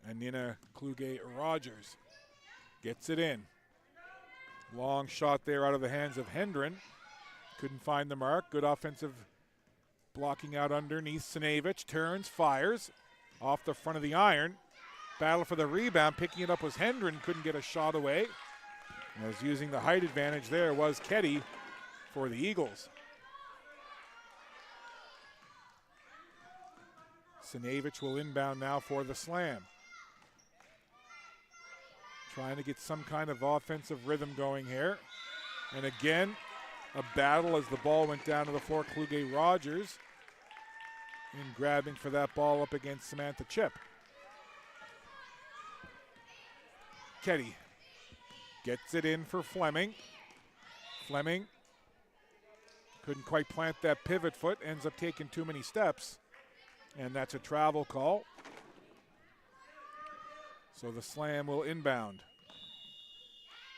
And Nina Kluge Rogers gets it in. Long shot there out of the hands of Hendren. Couldn't find the mark. Good offensive blocking out underneath. Sinevich turns, fires off the front of the iron. Battle for the rebound. Picking it up was Hendren. Couldn't get a shot away. As using the height advantage there was Keddy for the Eagles. Sinevich will inbound now for the slam. Trying to get some kind of offensive rhythm going here. And again, a battle as the ball went down to the floor. Kluge Rogers in grabbing for that ball up against Samantha Chip. Keddy gets it in for Fleming. Fleming couldn't quite plant that pivot foot, ends up taking too many steps, and that's a travel call. So the slam will inbound.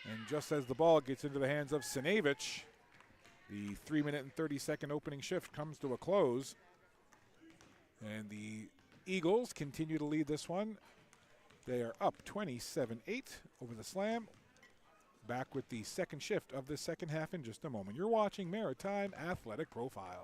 And just as the ball gets into the hands of Sinevich, the 3-minute and 30-second opening shift comes to a close. And the Eagles continue to lead this one. They are up 27-8 over the slam. Back with the second shift of the second half in just a moment. You're watching Maritime Athletic Profiles.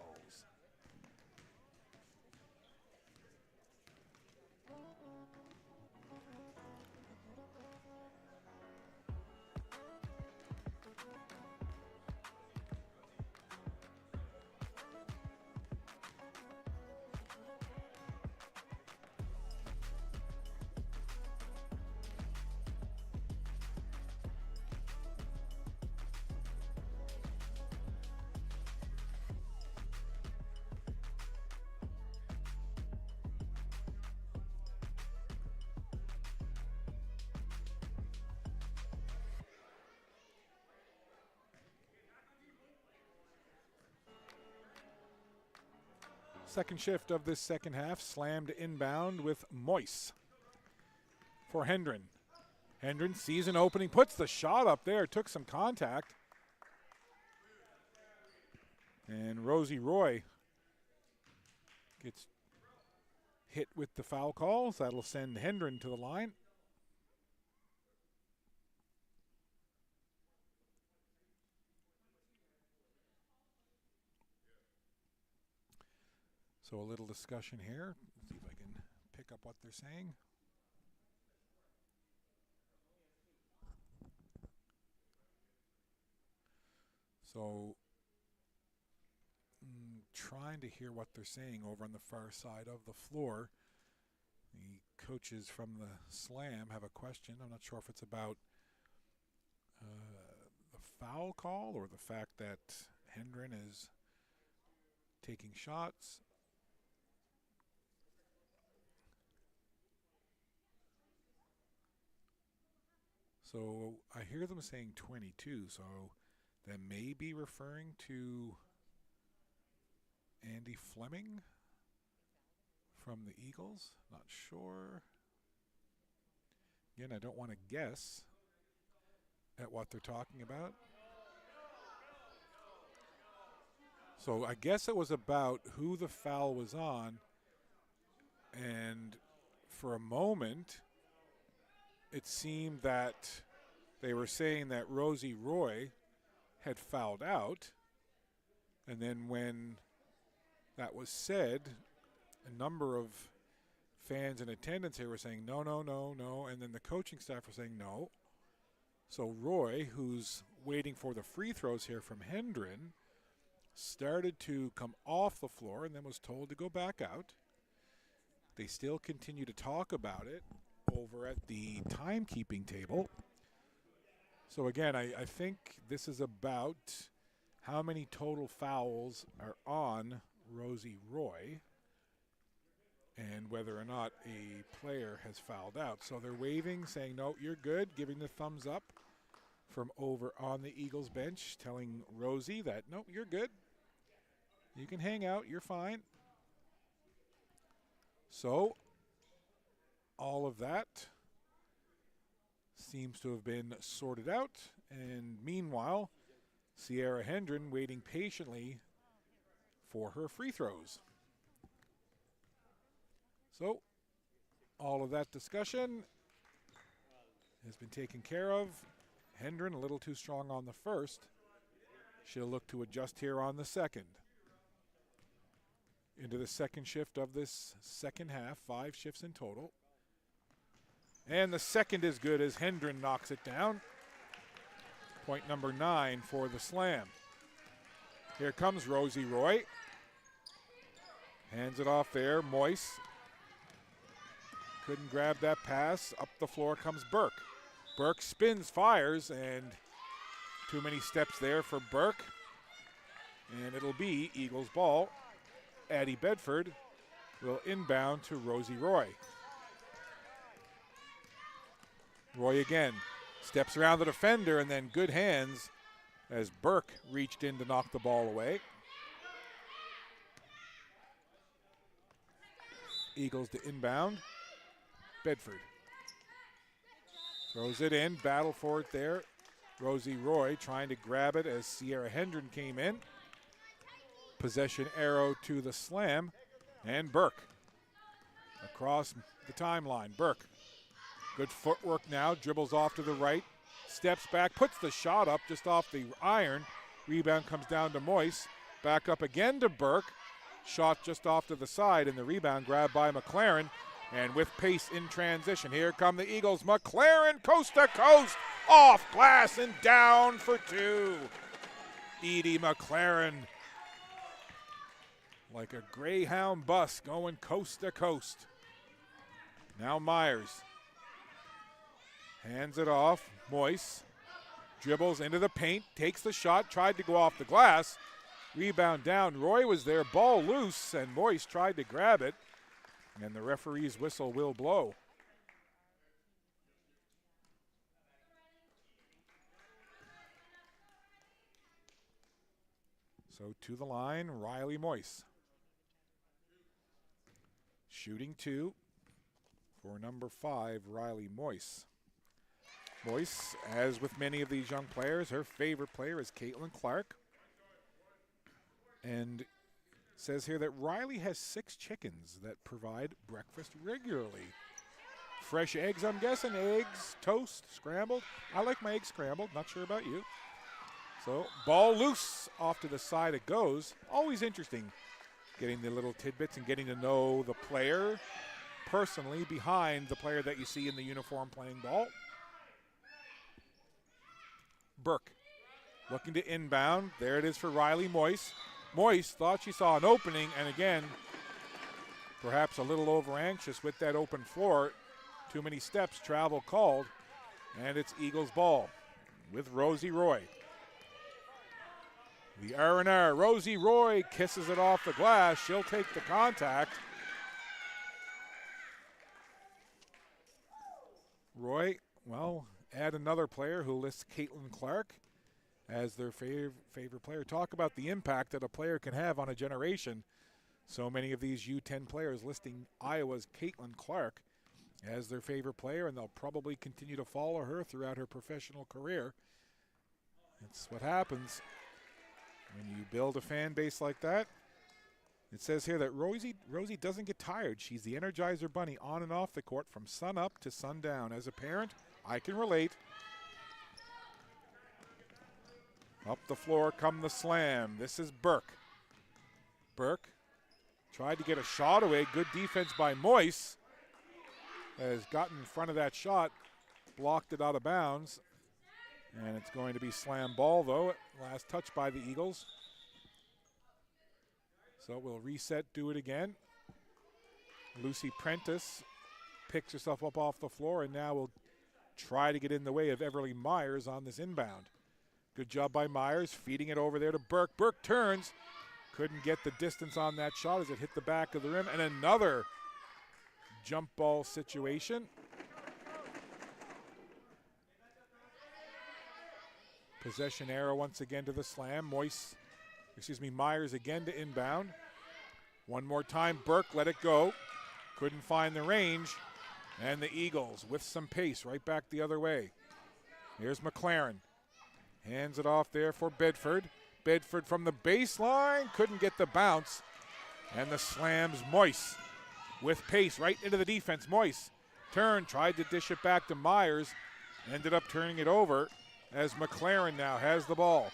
Second shift of this second half, slammed inbound with Moise for Hendren. Hendren sees an opening, puts the shot up there, took some contact. And Rosie Roy gets hit with the foul calls. That'll send Hendren to the line. So a little discussion here. Let's see if I can pick up what they're saying. So trying to hear what they're saying over on the far side of the floor. The coaches from the Slam have a question. I'm not sure if it's about the foul call or the fact that Hendren is taking shots. So I hear them saying 22, so that may be referring to Andy Fleming from the Eagles. Not sure. Again, I don't want to guess at what they're talking about. So I guess it was about who the foul was on, and for a moment it seemed that they were saying that Rosie Roy had fouled out, and then when that was said, a number of fans in attendance here were saying no, no, no, no, and then the coaching staff were saying no. So Roy, who's waiting for the free throws here from Hendren, started to come off the floor and then was told to go back out. They still continue to talk about it over at the timekeeping table. So again, I think this is about how many total fouls are on Rosie Roy and whether or not a player has fouled out. So they're waving, saying, no, you're good, giving the thumbs up from over on the Eagles bench, telling Rosie that, no, you're good. You can hang out, you're fine. So all of that seems to have been sorted out. And meanwhile, Sierra Hendren waiting patiently for her free throws. So all of that discussion has been taken care of. Hendren a little too strong on the first. She'll look to adjust here on the second. Into the second shift of this second half, 5 shifts in total. And the second is good as Hendren knocks it down. Point number 9 for the Slam. Here comes Rosie Roy. Hands it off there, Moise. Couldn't grab that pass. Up the floor comes Burke. Burke spins, fires, and too many steps there for Burke. And it'll be Eagles ball. Addie Bedford will inbound to Rosie Roy. Roy again steps around the defender and then good hands as Burke reached in to knock the ball away. Eagles to inbound. Bedford throws it in, battle for it there. Rosie Roy trying to grab it as Sierra Hendren came in. Possession arrow to the Slam, and Burke across the timeline. Burke, good footwork now, dribbles off to the right, steps back, puts the shot up just off the iron. Rebound comes down to Moise, back up again to Burke. Shot just off to the side, and the rebound grabbed by McLaren. And with pace in transition, here come the Eagles. McLaren coast to coast, off glass and down for 2. Edie McLaren, like a Greyhound bus going coast to coast. Now Myers hands it off. Moise dribbles into the paint, takes the shot, tried to go off the glass. Rebound down. Roy was there, ball loose, and Moise tried to grab it. And the referee's whistle will blow. So to the line, Riley Moise. Shooting 2 for number 5, Riley Moise. Moise, as with many of these young players, her favorite player is Caitlin Clark. And says here that Riley has 6 chickens that provide breakfast regularly. Fresh eggs, I'm guessing. Eggs, toast, scrambled. I like my eggs scrambled. Not sure about you. So ball loose. Off to the side it goes. Always interesting getting the little tidbits and getting to know the player personally behind the player that you see in the uniform playing ball. Burke looking to inbound. There it is for Riley Moyse. Moyse thought she saw an opening, and again, perhaps a little over anxious with that open floor. Too many steps, travel called, and it's Eagles ball with Rosie Roy. The R&R, Rosie Roy kisses it off the glass. She'll take the contact. Roy, well, add another player who lists Caitlin Clark as their favorite player. Talk about the impact that a player can have on a generation. So many of these U10 players listing Iowa's Caitlin Clark as their favorite player, and they'll probably continue to follow her throughout her professional career. That's what happens when you build a fan base like that. It says here that Rosie doesn't get tired. She's the Energizer Bunny on and off the court from sun up to sundown. As a parent, I can relate. Up the floor come the slam. This is Burke. Burke tried to get a shot away. Good defense by Moyse. Has gotten in front of that shot, blocked it out of bounds. And it's going to be slam ball, though. Last touch by the Eagles. So we'll reset, do it again. Lucy Prentice picks herself up off the floor, and now will try to get in the way of Everly Myers on this inbound. Good job by Myers, feeding it over there to Burke. Burke turns, couldn't get the distance on that shot as it hit the back of the rim, and another jump ball situation. Possession arrow once again to the slam. Myers again to inbound. One more time, Burke let it go. Couldn't find the range. And the Eagles with some pace right back the other way. Here's McLaren. Hands it off there for Bedford. Bedford from the baseline. Couldn't get the bounce. And the slams Moyse with pace right into the defense. Moyse turned, tried to dish it back to Myers. Ended up turning it over as McLaren now has the ball.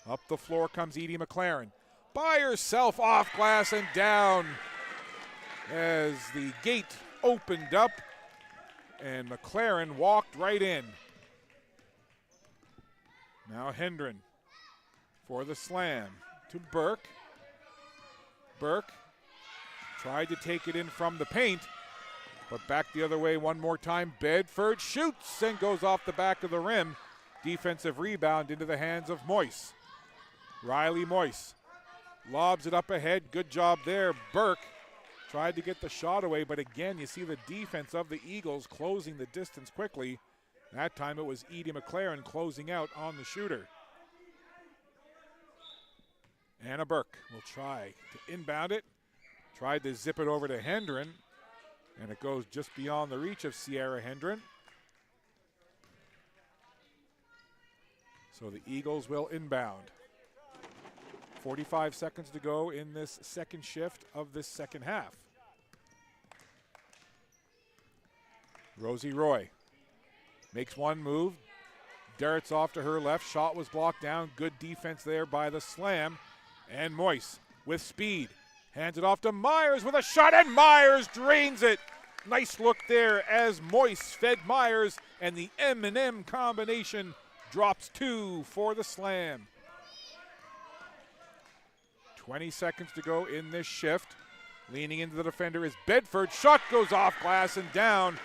Up the floor comes Edie McLaren. By herself off glass and down as the gate opened up and McLaren walked right in. Now Hendren for the slam to Burke. Burke tried to take it in from the paint, but back the other way one more time. Bedford shoots and goes off the back of the rim. Defensive rebound into the hands of Moyse. Riley Moyse lobs it up ahead. Good job there. Burke tried to get the shot away, but again, you see the defense of the Eagles closing the distance quickly. That time it was Edie McLaren closing out on the shooter. Anna Burke will try to inbound it. Tried to zip it over to Hendren, and it goes just beyond the reach of Sierra Hendren. So the Eagles will inbound. 45 seconds to go in this second shift of this second half. Rosie Roy makes one move, darts off to her left. Shot was blocked down. Good defense there by the slam. And Moyse with speed. Hands it off to Myers with a shot, and Myers drains it. Nice look there as Moyse fed Myers, and the M&M combination drops 2 for the slam. 20 seconds to go in this shift. Leaning into the defender is Bedford. Shot goes off glass and down.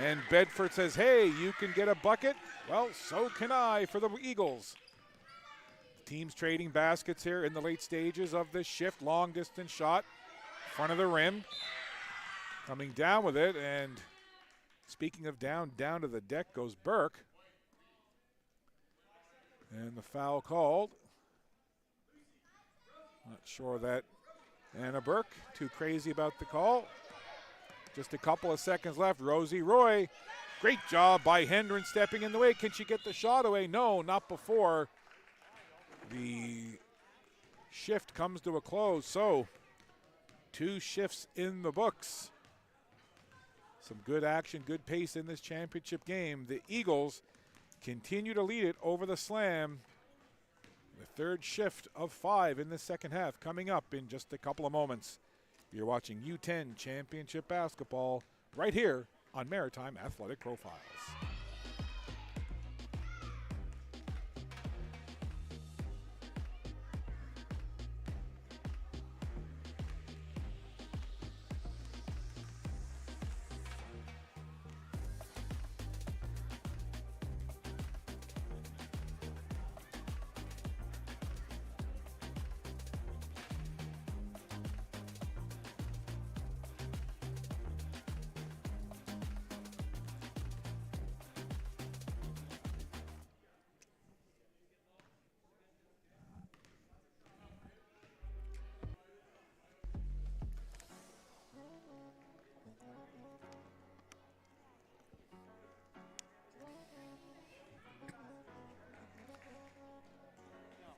And Bedford says, hey, you can get a bucket? Well, so can I for the Eagles. Teams trading baskets here in the late stages of this shift. Long distance shot, front of the rim. Coming down with it, and speaking of down to the deck goes Burke. And the foul called. Not sure that Anna Burke too crazy about the call. Just a couple of seconds left. Rosie Roy, great job by Hendren stepping in the way. Can she get the shot away? No, not before the shift comes to a close. So 2 shifts in the books. Some good action, good pace in this championship game. The Eagles continue to lead it over the Slam. The 3rd shift of 5 in the second half coming up in just a couple of moments. You're watching U10 Championship Basketball right here on Maritime Athletic Profiles.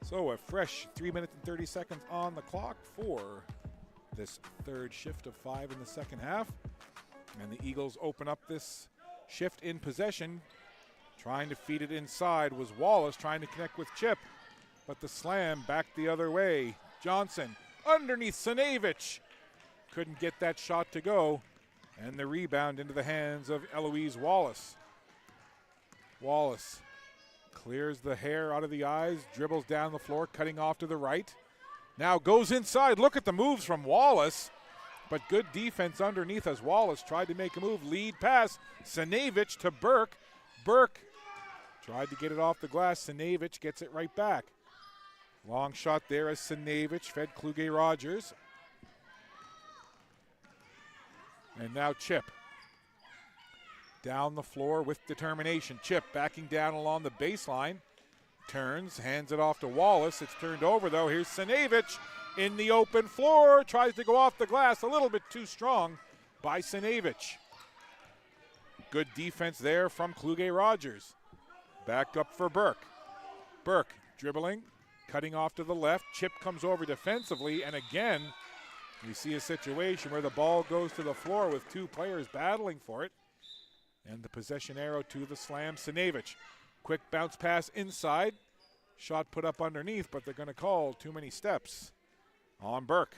So a fresh 3 minutes and 30 seconds on the clock for this 3rd shift of 5 in the second half. And the Eagles open up this shift in possession. Trying to feed it inside was Wallace, trying to connect with Chip. But the Slam back the other way. Johnson underneath Sinevich. Couldn't get that shot to go. And the rebound into the hands of Eloise Wallace. Wallace clears the hair out of the eyes, dribbles down the floor, cutting off to the right. Now goes inside. Look at the moves from Wallace. But good defense underneath as Wallace tried to make a move. Lead pass. Sinevich to Burke. Burke tried to get it off the glass. Sinevich gets it right back. Long shot there as Sinevich fed Kluge Rogers. And now Chip. Down the floor with determination. Chip backing down along the baseline. Turns, hands it off to Wallace. It's turned over though. Here's Sinevich in the open floor. Tries to go off the glass. A little bit too strong by Sinevich. Good defense there from Kluge Rogers. Back up for Burke. Burke dribbling, cutting off to the left. Chip comes over defensively, and again, we see a situation where the ball goes to the floor with 2 players battling for it. And the possession arrow to the Slam. Sinevich, quick bounce pass inside. Shot put up underneath, but they're going to call too many steps on Burke.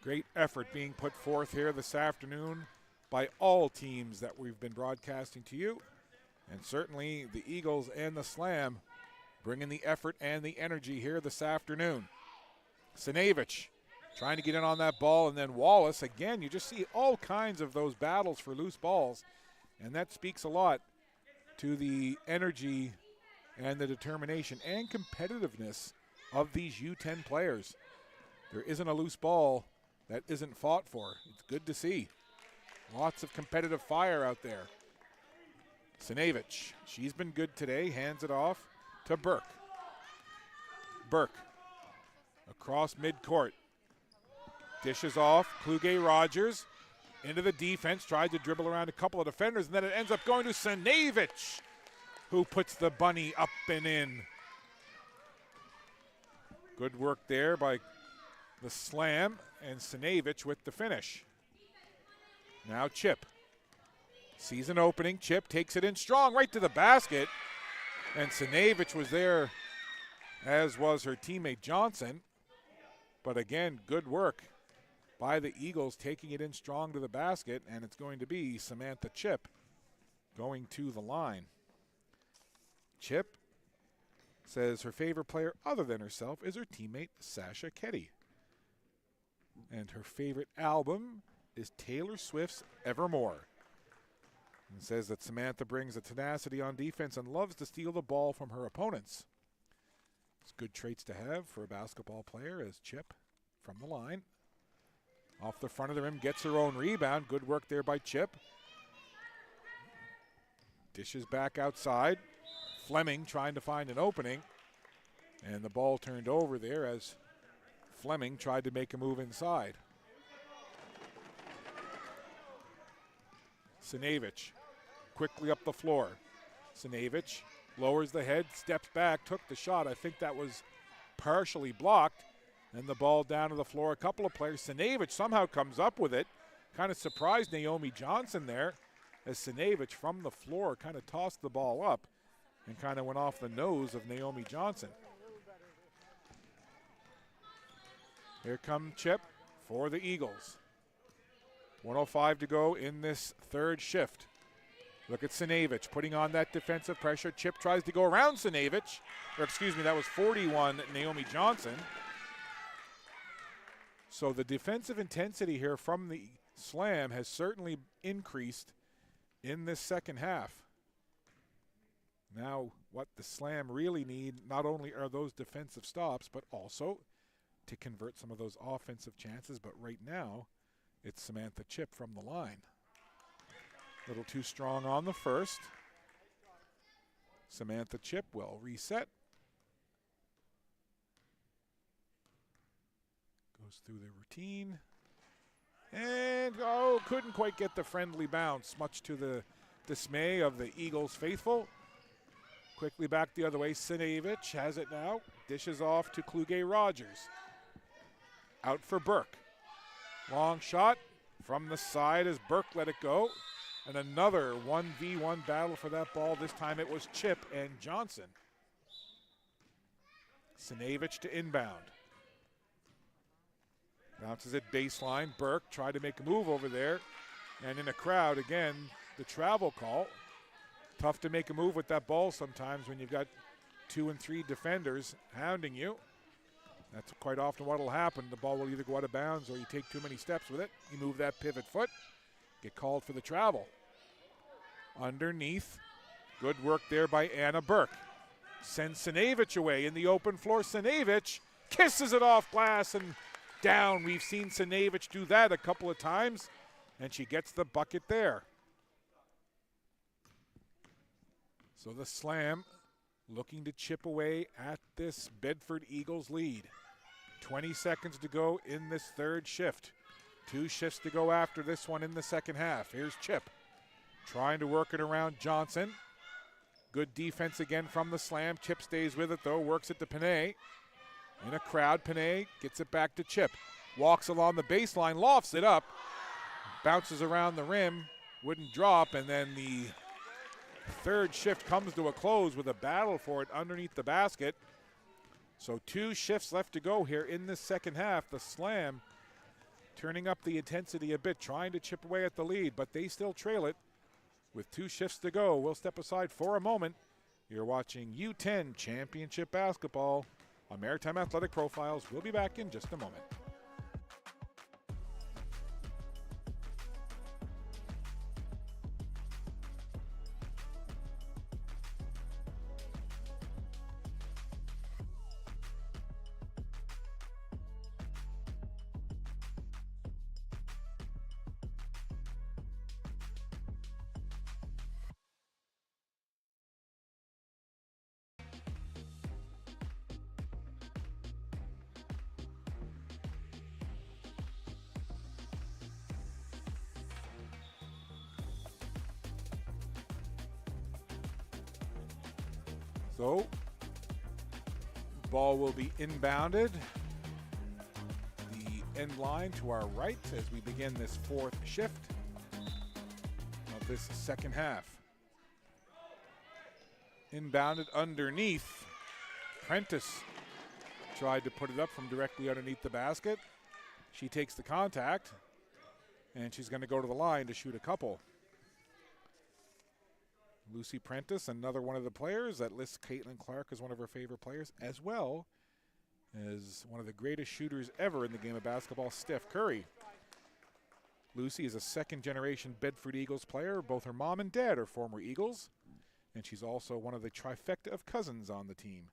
Great effort being put forth here this afternoon by all teams that we've been broadcasting to you. And certainly the Eagles and the Slam bringing the effort and the energy here this afternoon. Sinevich trying to get in on that ball, and then Wallace. Again, you just see all kinds of those battles for loose balls, and that speaks a lot to the energy and the determination and competitiveness of these U10 players. There isn't a loose ball that isn't fought for. It's good to see. Lots of competitive fire out there. Sinevich, she's been good today, hands it off to Burke. Burke across midcourt. Dishes off, Kluge Rogers into the defense, tried to dribble around a couple of defenders, and then it ends up going to Sinevich, who puts the bunny up and in. Good work there by the Slam, and Sinevich with the finish. Now Chip sees an opening. Chip takes it in strong right to the basket, and Sinevich was there, as was her teammate Johnson. But again, good work by the Eagles, taking it in strong to the basket, and it's going to be Samantha Chip going to the line. Chip says her favorite player other than herself is her teammate Sasha Ketty. And her favorite album is Taylor Swift's Evermore. And says that Samantha brings a tenacity on defense and loves to steal the ball from her opponents. It's good traits to have for a basketball player, as Chip from the line. Off the front of the rim, gets her own rebound. Good work there by Chip. Dishes back outside. Fleming trying to find an opening. And the ball turned over there as Fleming tried to make a move inside. Sinevich quickly up the floor. Sinevich lowers the head, steps back, took the shot. I think that was partially blocked. And the ball down to the floor. A couple of players. Sinevich somehow comes up with it. Kind of surprised Naomi Johnson there, as Sinevich from the floor kind of tossed the ball up and kind of went off the nose of Naomi Johnson. Here comes Chip for the Eagles. 1:05 to go in this third shift. Look at Sinevich putting on that defensive pressure. Chip tries to go around Sinevich. Or excuse me, that was 41 Naomi Johnson. So the defensive intensity here from the Slam has certainly increased in this second half. Now what the Slam really need not only are those defensive stops, but also to convert some of those offensive chances. But right now, it's Samantha Chip from the line. A little too strong on the first. Samantha Chip will reset. Goes through the routine. And, couldn't quite get the friendly bounce, much to the dismay of the Eagles faithful. Quickly back the other way. Sinevich has it now. Dishes off to Kluge Rogers. Out for Burke. Long shot from the side as Burke let it go. And another 1v1 battle for that ball. This time it was Chip and Johnson. Sinevich to inbound. Bounces it baseline. Burke tried to make a move over there. And in a crowd, again, the travel call. Tough to make a move with that ball sometimes when you've got 2 and 3 defenders hounding you. That's quite often what will happen. The ball will either go out of bounds or you take too many steps with it. You move that pivot foot, get called for the travel. Underneath, good work there by Anna Burke. Sends Sinevich away in the open floor. Sinevich kisses it off glass and down. We've seen Sinevich do that a couple of times, and she gets the bucket there. So the Slam looking to chip away at this Bedford Eagles lead. 20 seconds to go in this third shift. 2 shifts to go after this one in the second half. Here's Chip trying to work it around Johnson. Good defense again from the Slam. Chip stays with it though, works it to Panay. In a crowd, Panay gets it back to Chip. Walks along the baseline, lofts it up. Bounces around the rim, wouldn't drop, and then the third shift comes to a close with a battle for it underneath the basket. So 2 shifts left to go here in this second half. The Slam turning up the intensity a bit, trying to chip away at the lead, but they still trail it with 2 shifts to go. We'll step aside for a moment. You're watching U10 Championship Basketball on Maritime Athletic Profiles. We'll be back in just a moment. So, ball will be inbounded. The end line to our right as we begin this 4th shift of this second half. Inbounded underneath. Prentice tried to put it up from directly underneath the basket. She takes the contact, and she's going to go to the line to shoot a couple. Lucy Prentice, another one of the players that lists Caitlin Clark as one of her favorite players, as well as one of the greatest shooters ever in the game of basketball, Steph Curry. Lucy is a 2nd-generation Bedford Eagles player. Both her mom and dad are former Eagles, and she's also one of the trifecta of cousins on the team.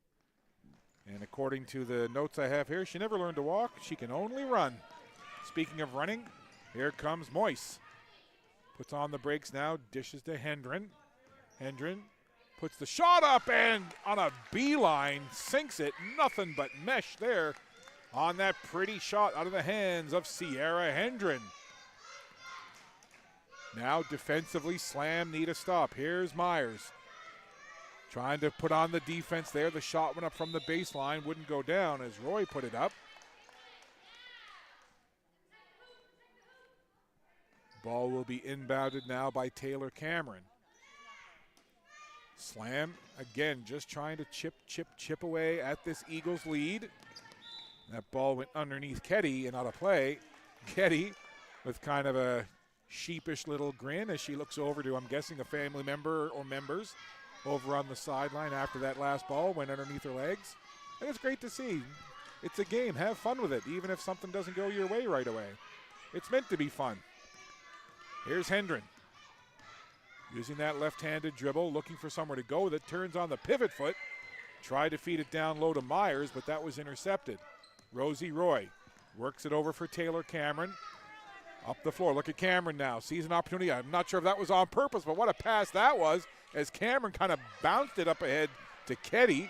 And according to the notes I have here, she never learned to walk. She can only run. Speaking of running, here comes Moyse. Puts on the brakes now, dishes to Hendren. Hendren puts the shot up and on a beeline sinks it. Nothing but mesh there on that pretty shot out of the hands of Sierra Hendren. Now defensively, Slam need a stop. Here's Myers. Trying to put on the defense there. The shot went up from the baseline, wouldn't go down as Roy put it up. Ball will be inbounded now by Taylor Cameron. Slam, again, just trying to chip away at this Eagles lead. That ball went underneath Ketty and out of play. Ketty with kind of a sheepish little grin as she looks over to, I'm guessing, a family member or members over on the sideline after that last ball went underneath her legs. And it's great to see. It's a game. Have fun with it, even if something doesn't go your way right away. It's meant to be fun. Here's Hendren. Using that left-handed dribble, looking for somewhere to go that turns on the pivot foot. Tried to feed it down low to Myers, but that was intercepted. Rosie Roy works it over for Taylor Cameron. Up the floor. Look at Cameron now. Sees an opportunity. I'm not sure if that was on purpose, but what a pass that was as Cameron kind of bounced it up ahead to Ketty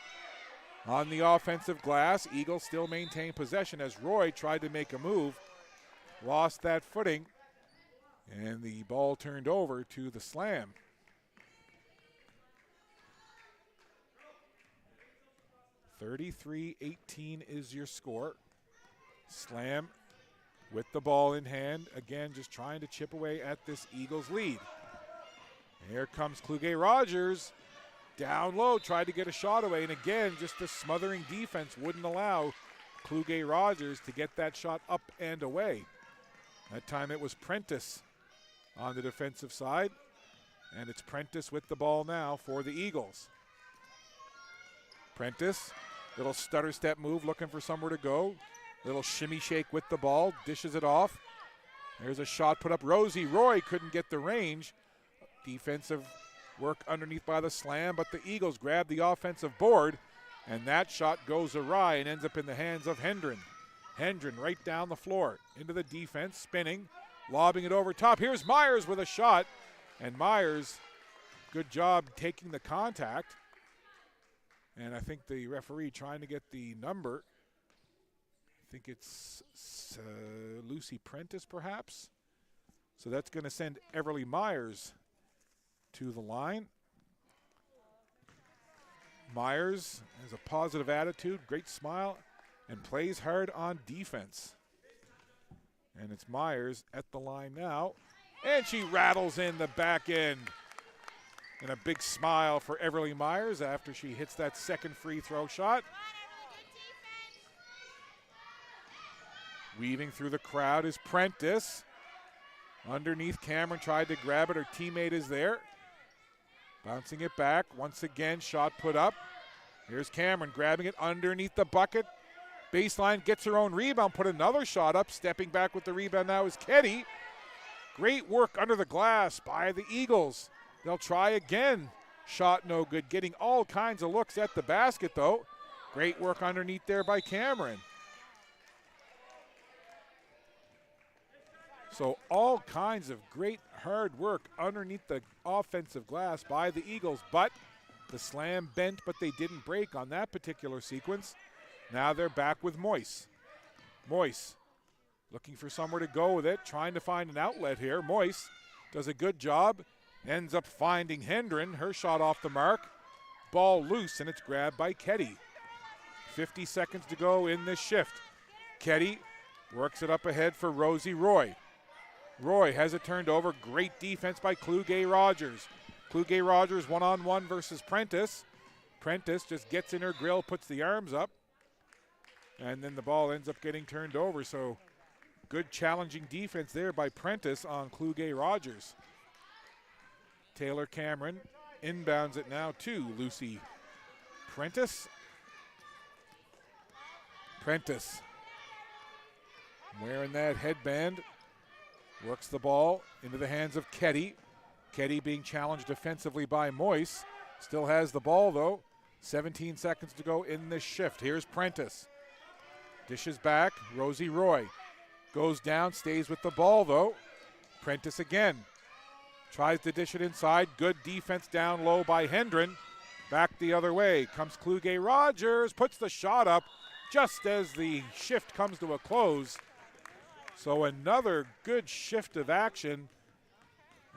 on the offensive glass. Eagles still maintain possession as Roy tried to make a move. Lost that footing, and the ball turned over to the Slam. (33-18) is your score. Slam with the ball in hand, again just trying to chip away at this Eagles lead. Here comes Kluge Rogers, down low, tried to get a shot away, and again just the smothering defense wouldn't allow Kluge Rogers to get that shot up and away. That time it was Prentice on the defensive side, and it's Prentice with the ball now for the Eagles. Prentice, little stutter step move, looking for somewhere to go. Little shimmy shake with the ball, dishes it off. There's a shot put up. Rosie Roy couldn't get the range. Defensive work underneath by the Slam, but the Eagles grab the offensive board, and that shot goes awry and ends up in the hands of Hendren. Hendren right down the floor, into the defense, spinning, lobbing it over top. Here's Myers with a shot, and Myers, good job taking the contact. And I think the referee trying to get the number. I think it's Lucy Prentice, perhaps. So that's going to send Everly Myers to the line. Myers has a positive attitude, great smile, and plays hard on defense. And it's Myers at the line now. And she rattles in the back end. And a big smile for Everly Myers after she hits that second free throw shot. Weaving through the crowd is Prentice. Underneath, Cameron tried to grab it. Her teammate is there. Bouncing it back. Once again, shot put up. Here's Cameron grabbing it underneath the bucket. Baseline, gets her own rebound, put another shot up. Stepping back with the rebound now is Ketty. Great work under the glass by the Eagles. They'll try again. Shot no good. Getting all kinds of looks at the basket, though. Great work underneath there by Cameron. So all kinds of great hard work underneath the offensive glass by the Eagles, but the Slam bent, but they didn't break on that particular sequence. Now they're back with Moise. Moise looking for somewhere to go with it, trying to find an outlet here. Moise does a good job, ends up finding Hendren. Her shot off the mark. Ball loose, and it's grabbed by Ketty. 50 seconds to go in this shift. Ketty works it up ahead for Rosie Roy. Roy has it turned over. Great defense by Kluge Rogers. Kluge Rogers one-on-one versus Prentice. Prentice just gets in her grill, puts the arms up, and then the ball ends up getting turned over. So good challenging defense there by Prentice on Kluge Rogers. Taylor Cameron inbounds it now to Lucy Prentice. Prentice wearing that headband. Works the ball into the hands of Ketty. Ketty being challenged defensively by Moise. Still has the ball, though. 17 seconds to go in this shift. Here's Prentice. Dishes back. Rosie Roy goes down, stays with the ball, though. Prentice again. Tries to dish it inside. Good defense down low by Hendren. Back the other way. Comes Kluge Rogers. Puts the shot up just as the shift comes to a close. So another good shift of action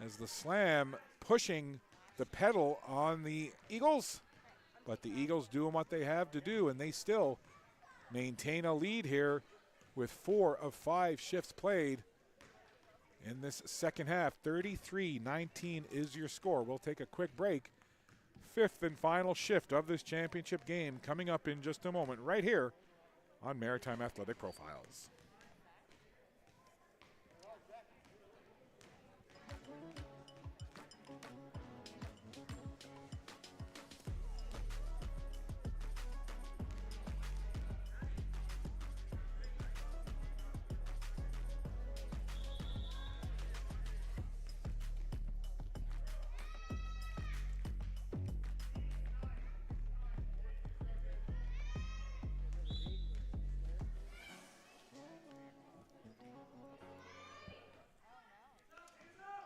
as the Slam pushing the pedal on the Eagles. But the Eagles doing what they have to do, and they still maintain a lead here with 4 of 5 shifts played in this second half. 33-19 is your score. We'll take a quick break. 5th and final shift of this championship game coming up in just a moment right here on Maritime Athletic Profiles.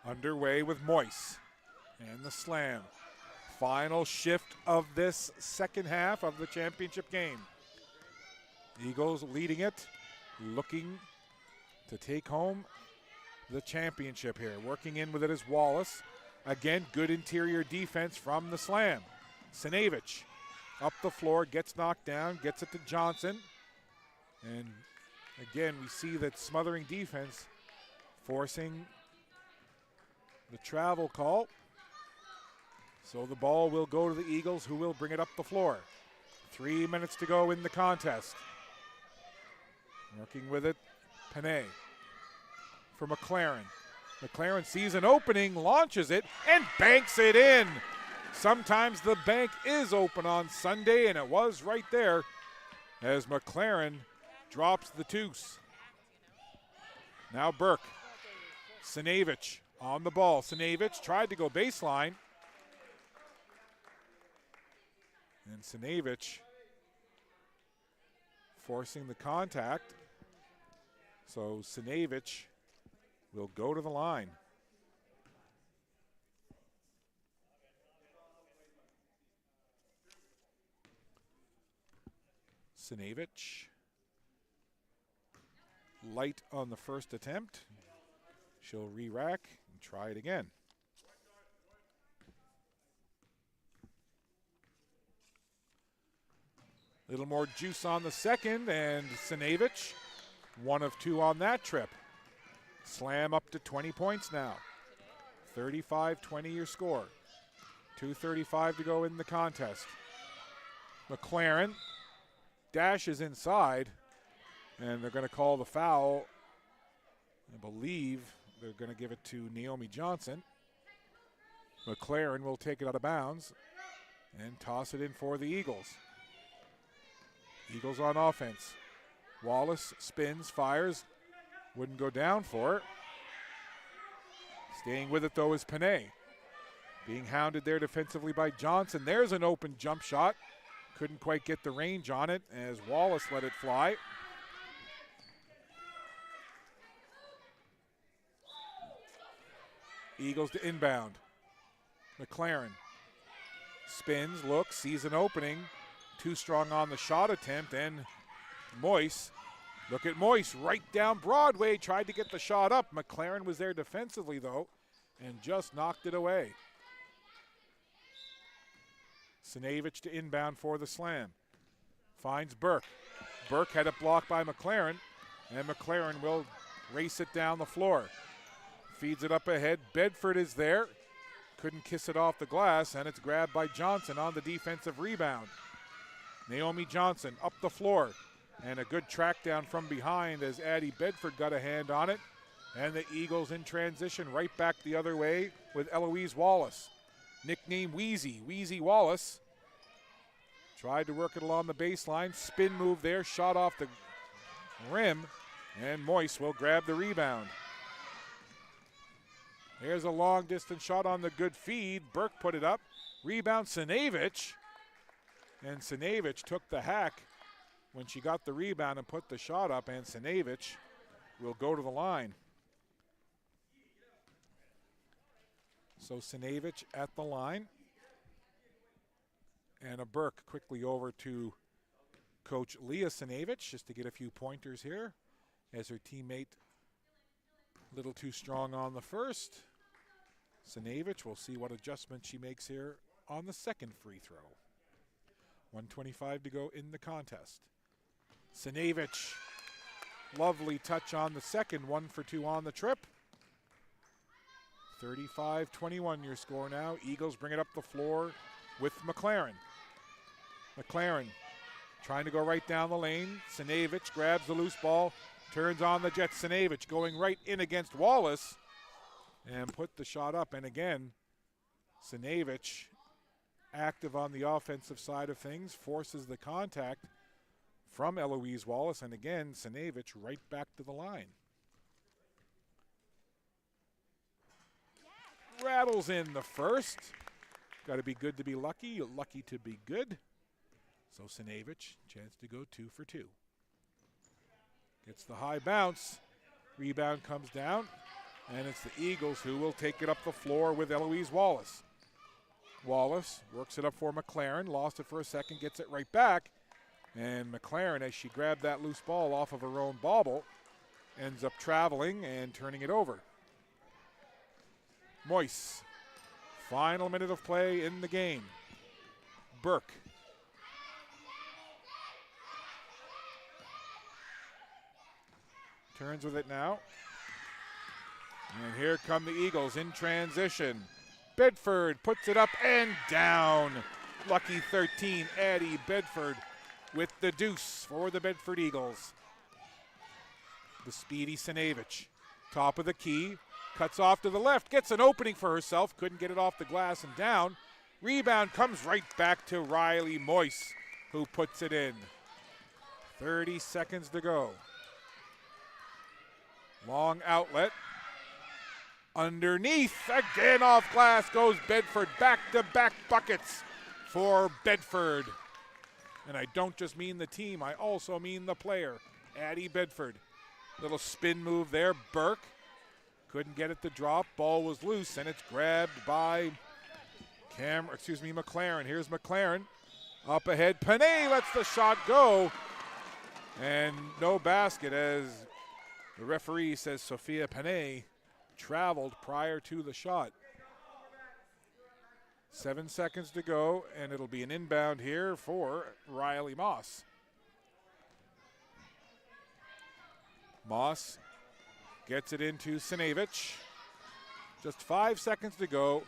Underway with Moyse and the slam. Final shift of this second half of the championship game. Eagles leading it, looking to take home the championship here. Working in with it is Wallace. Again, good interior defense from the slam. Sinevich up the floor, gets knocked down, gets it to Johnson. And again, we see that smothering defense forcing the travel call. So the ball will go to the Eagles, who will bring it up the floor. 3 minutes to go in the contest. Working with it, Panay for McLaren. McLaren sees an opening, launches it, and banks it in. Sometimes the bank is open on Sunday, and it was right there as McLaren drops the deuce. Now Burke. Sinevich on the ball. Sinevich tried to go baseline. And Sinevich forcing the contact. So Sinevich will go to the line. Sinevich, light on the first attempt. She'll re-rack and try it again. Little more juice on the second, and Sinevich, 1 of 2 on that trip. Slam up to 20 points now. 35-20 your score. 2:35 to go in the contest. McLaren dashes inside, and they're going to call the foul. I believe they're going to give it to Naomi Johnson. McLaren will take it out of bounds and toss it in for the Eagles. Eagles on offense. Wallace spins, fires, wouldn't go down for it. Staying with it though is Panay. Being hounded there defensively by Johnson. There's an open jump shot. Couldn't quite get the range on it as Wallace let it fly. Eagles to inbound. McLaren spins, looks, sees an opening. Too strong on the shot attempt, and Moyse. Look at Moyse right down Broadway. Tried to get the shot up. McLaren was there defensively, though, and just knocked it away. Sinevich to inbound for the slam. Finds Burke. Burke had it blocked by McLaren, and McLaren will race it down the floor. Feeds it up ahead. Bedford is there. Couldn't kiss it off the glass, and it's grabbed by Johnson on the defensive rebound. Naomi Johnson up the floor, and a good track down from behind as Addie Bedford got a hand on it. And the Eagles in transition right back the other way with Eloise Wallace. Nicknamed Wheezy, Wheezy Wallace. Tried to work it along the baseline. Spin move there, shot off the rim, and Moyse will grab the rebound. There's a long distance shot on the good feed. Burke put it up. Rebound Sinevich. And Sinevich took the hack when she got the rebound and put the shot up, and Sinevich will go to the line. So Sinevich at the line. And a Burke quickly over to Coach Leah Sinevich just to get a few pointers here as her teammate a little too strong on the first. Sinevich, we'll see what adjustment she makes here on the second free throw. 1:25 to go in the contest. Sinevich, lovely touch on the second, 1 for 2 on the trip. 35-21 your score now. Eagles bring it up the floor with McLaren. McLaren trying to go right down the lane. Sinevich grabs the loose ball, turns on the jet. Sinevich going right in against Wallace and put the shot up. And again, Sinevich active on the offensive side of things, forces the contact from Eloise Wallace. And again, Sinevich right back to the line. Rattles in the first. Got to be good to be lucky, lucky to be good. So Sinevich, chance to go 2 for 2. Gets the high bounce. Rebound comes down. And it's the Eagles who will take it up the floor with Eloise Wallace. Wallace works it up for McLaren. Lost it for a second, gets it right back. And McLaren, as she grabbed that loose ball off of her own bauble, ends up traveling and turning it over. Moyse, final minute of play in the game. Burke. Turns with it now. And here come the Eagles in transition. Bedford puts it up and down. Lucky 13, Addie Bedford with the deuce for the Bedford Eagles. The speedy Sinevich, top of the key, cuts off to the left, gets an opening for herself, couldn't get it off the glass and down. Rebound comes right back to Riley Moyse, who puts it in. 30 seconds to go. Long outlet. Underneath, again off glass goes Bedford. Back-to-back buckets for Bedford. And I don't just mean the team, I also mean the player, Addie Bedford. Little spin move there. Burke couldn't get it to drop. Ball was loose, and it's grabbed by McLaren. Here's McLaren. Up ahead. Panay lets the shot go. And no basket, as the referee says Sophia Panay traveled prior to the shot. 7 seconds to go, and it'll be an inbound here for Riley Moss. Moss gets it into Sinevich. Just 5 seconds to go.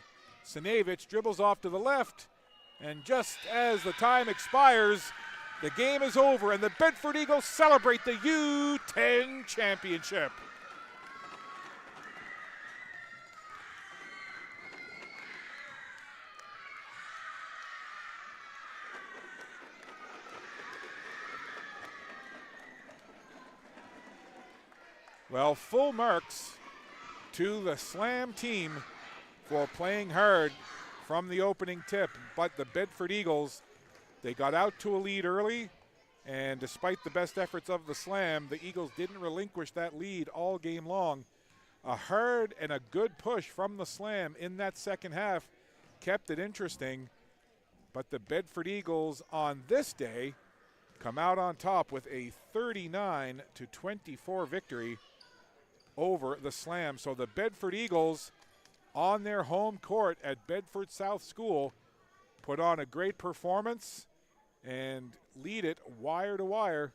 Sinevich dribbles off to the left, and just as the time expires, the game is over, and the Bedford Eagles celebrate the U10 championship. Well, full marks to the Slam team for playing hard from the opening tip, but the Bedford Eagles, they got out to a lead early, and despite the best efforts of the Slam, the Eagles didn't relinquish that lead all game long. A hard and a good push from the Slam in that second half kept it interesting, but the Bedford Eagles on this day come out on top with a 39-24 victory over the Slam. So the Bedford Eagles on their home court at Bedford South School put on a great performance and lead it wire to wire,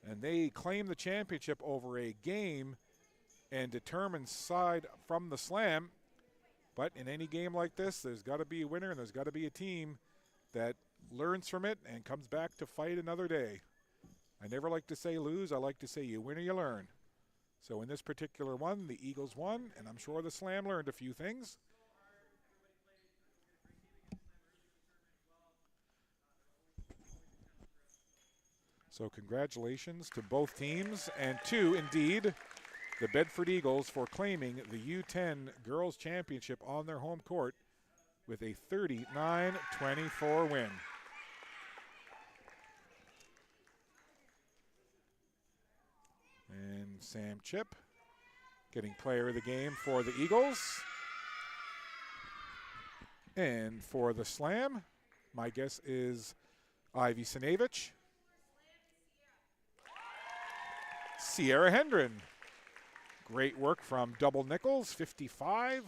and they claim the championship over a game and determined side from the Slam. But in any game like this, there's got to be a winner, and there's got to be a team that learns from it and comes back to fight another day. I never like to say lose. I like to say you win or you learn. So in this particular one, the Eagles won, and I'm sure the Slam learned a few things. So congratulations to both teams, and to, indeed, the Bedford Eagles for claiming the U10 Girls Championship on their home court with a 39-24 win. And Sam Chip getting player of the game for the Eagles. And for the Slam, my guess is Ivy Sinevich. Sierra Hendren. Great work from Double Nichols, 55.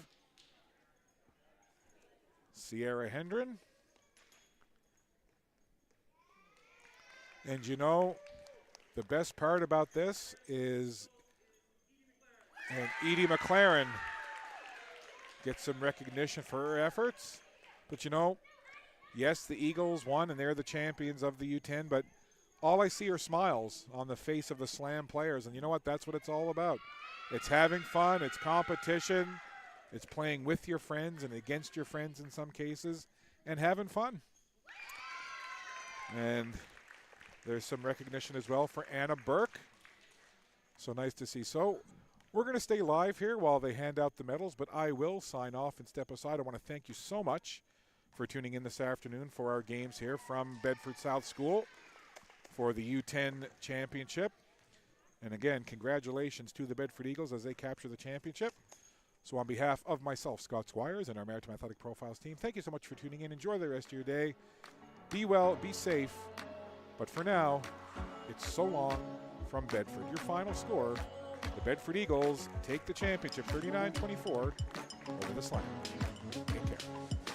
Sierra Hendren. And you know, the best part about this is, and Edie McLaren gets some recognition for her efforts. But you know, yes, the Eagles won and they're the champions of the U10, but all I see are smiles on the face of the Slam players. And you know what? That's what it's all about. It's having fun. It's competition. It's playing with your friends and against your friends in some cases and having fun. And there's some recognition as well for Anna Burke. So nice to see. So we're going to stay live here while they hand out the medals, but I will sign off and step aside. I want to thank you so much for tuning in this afternoon for our games here from Bedford South School for the U10 championship. And again, congratulations to the Bedford Eagles as they capture the championship. So on behalf of myself, Scott Squires, and our Maritime Athletic Profiles team, thank you so much for tuning in. Enjoy the rest of your day. Be well, be safe. But for now, it's so long from Bedford. Your final score, the Bedford Eagles take the championship 39-24 over the Slam. Take care.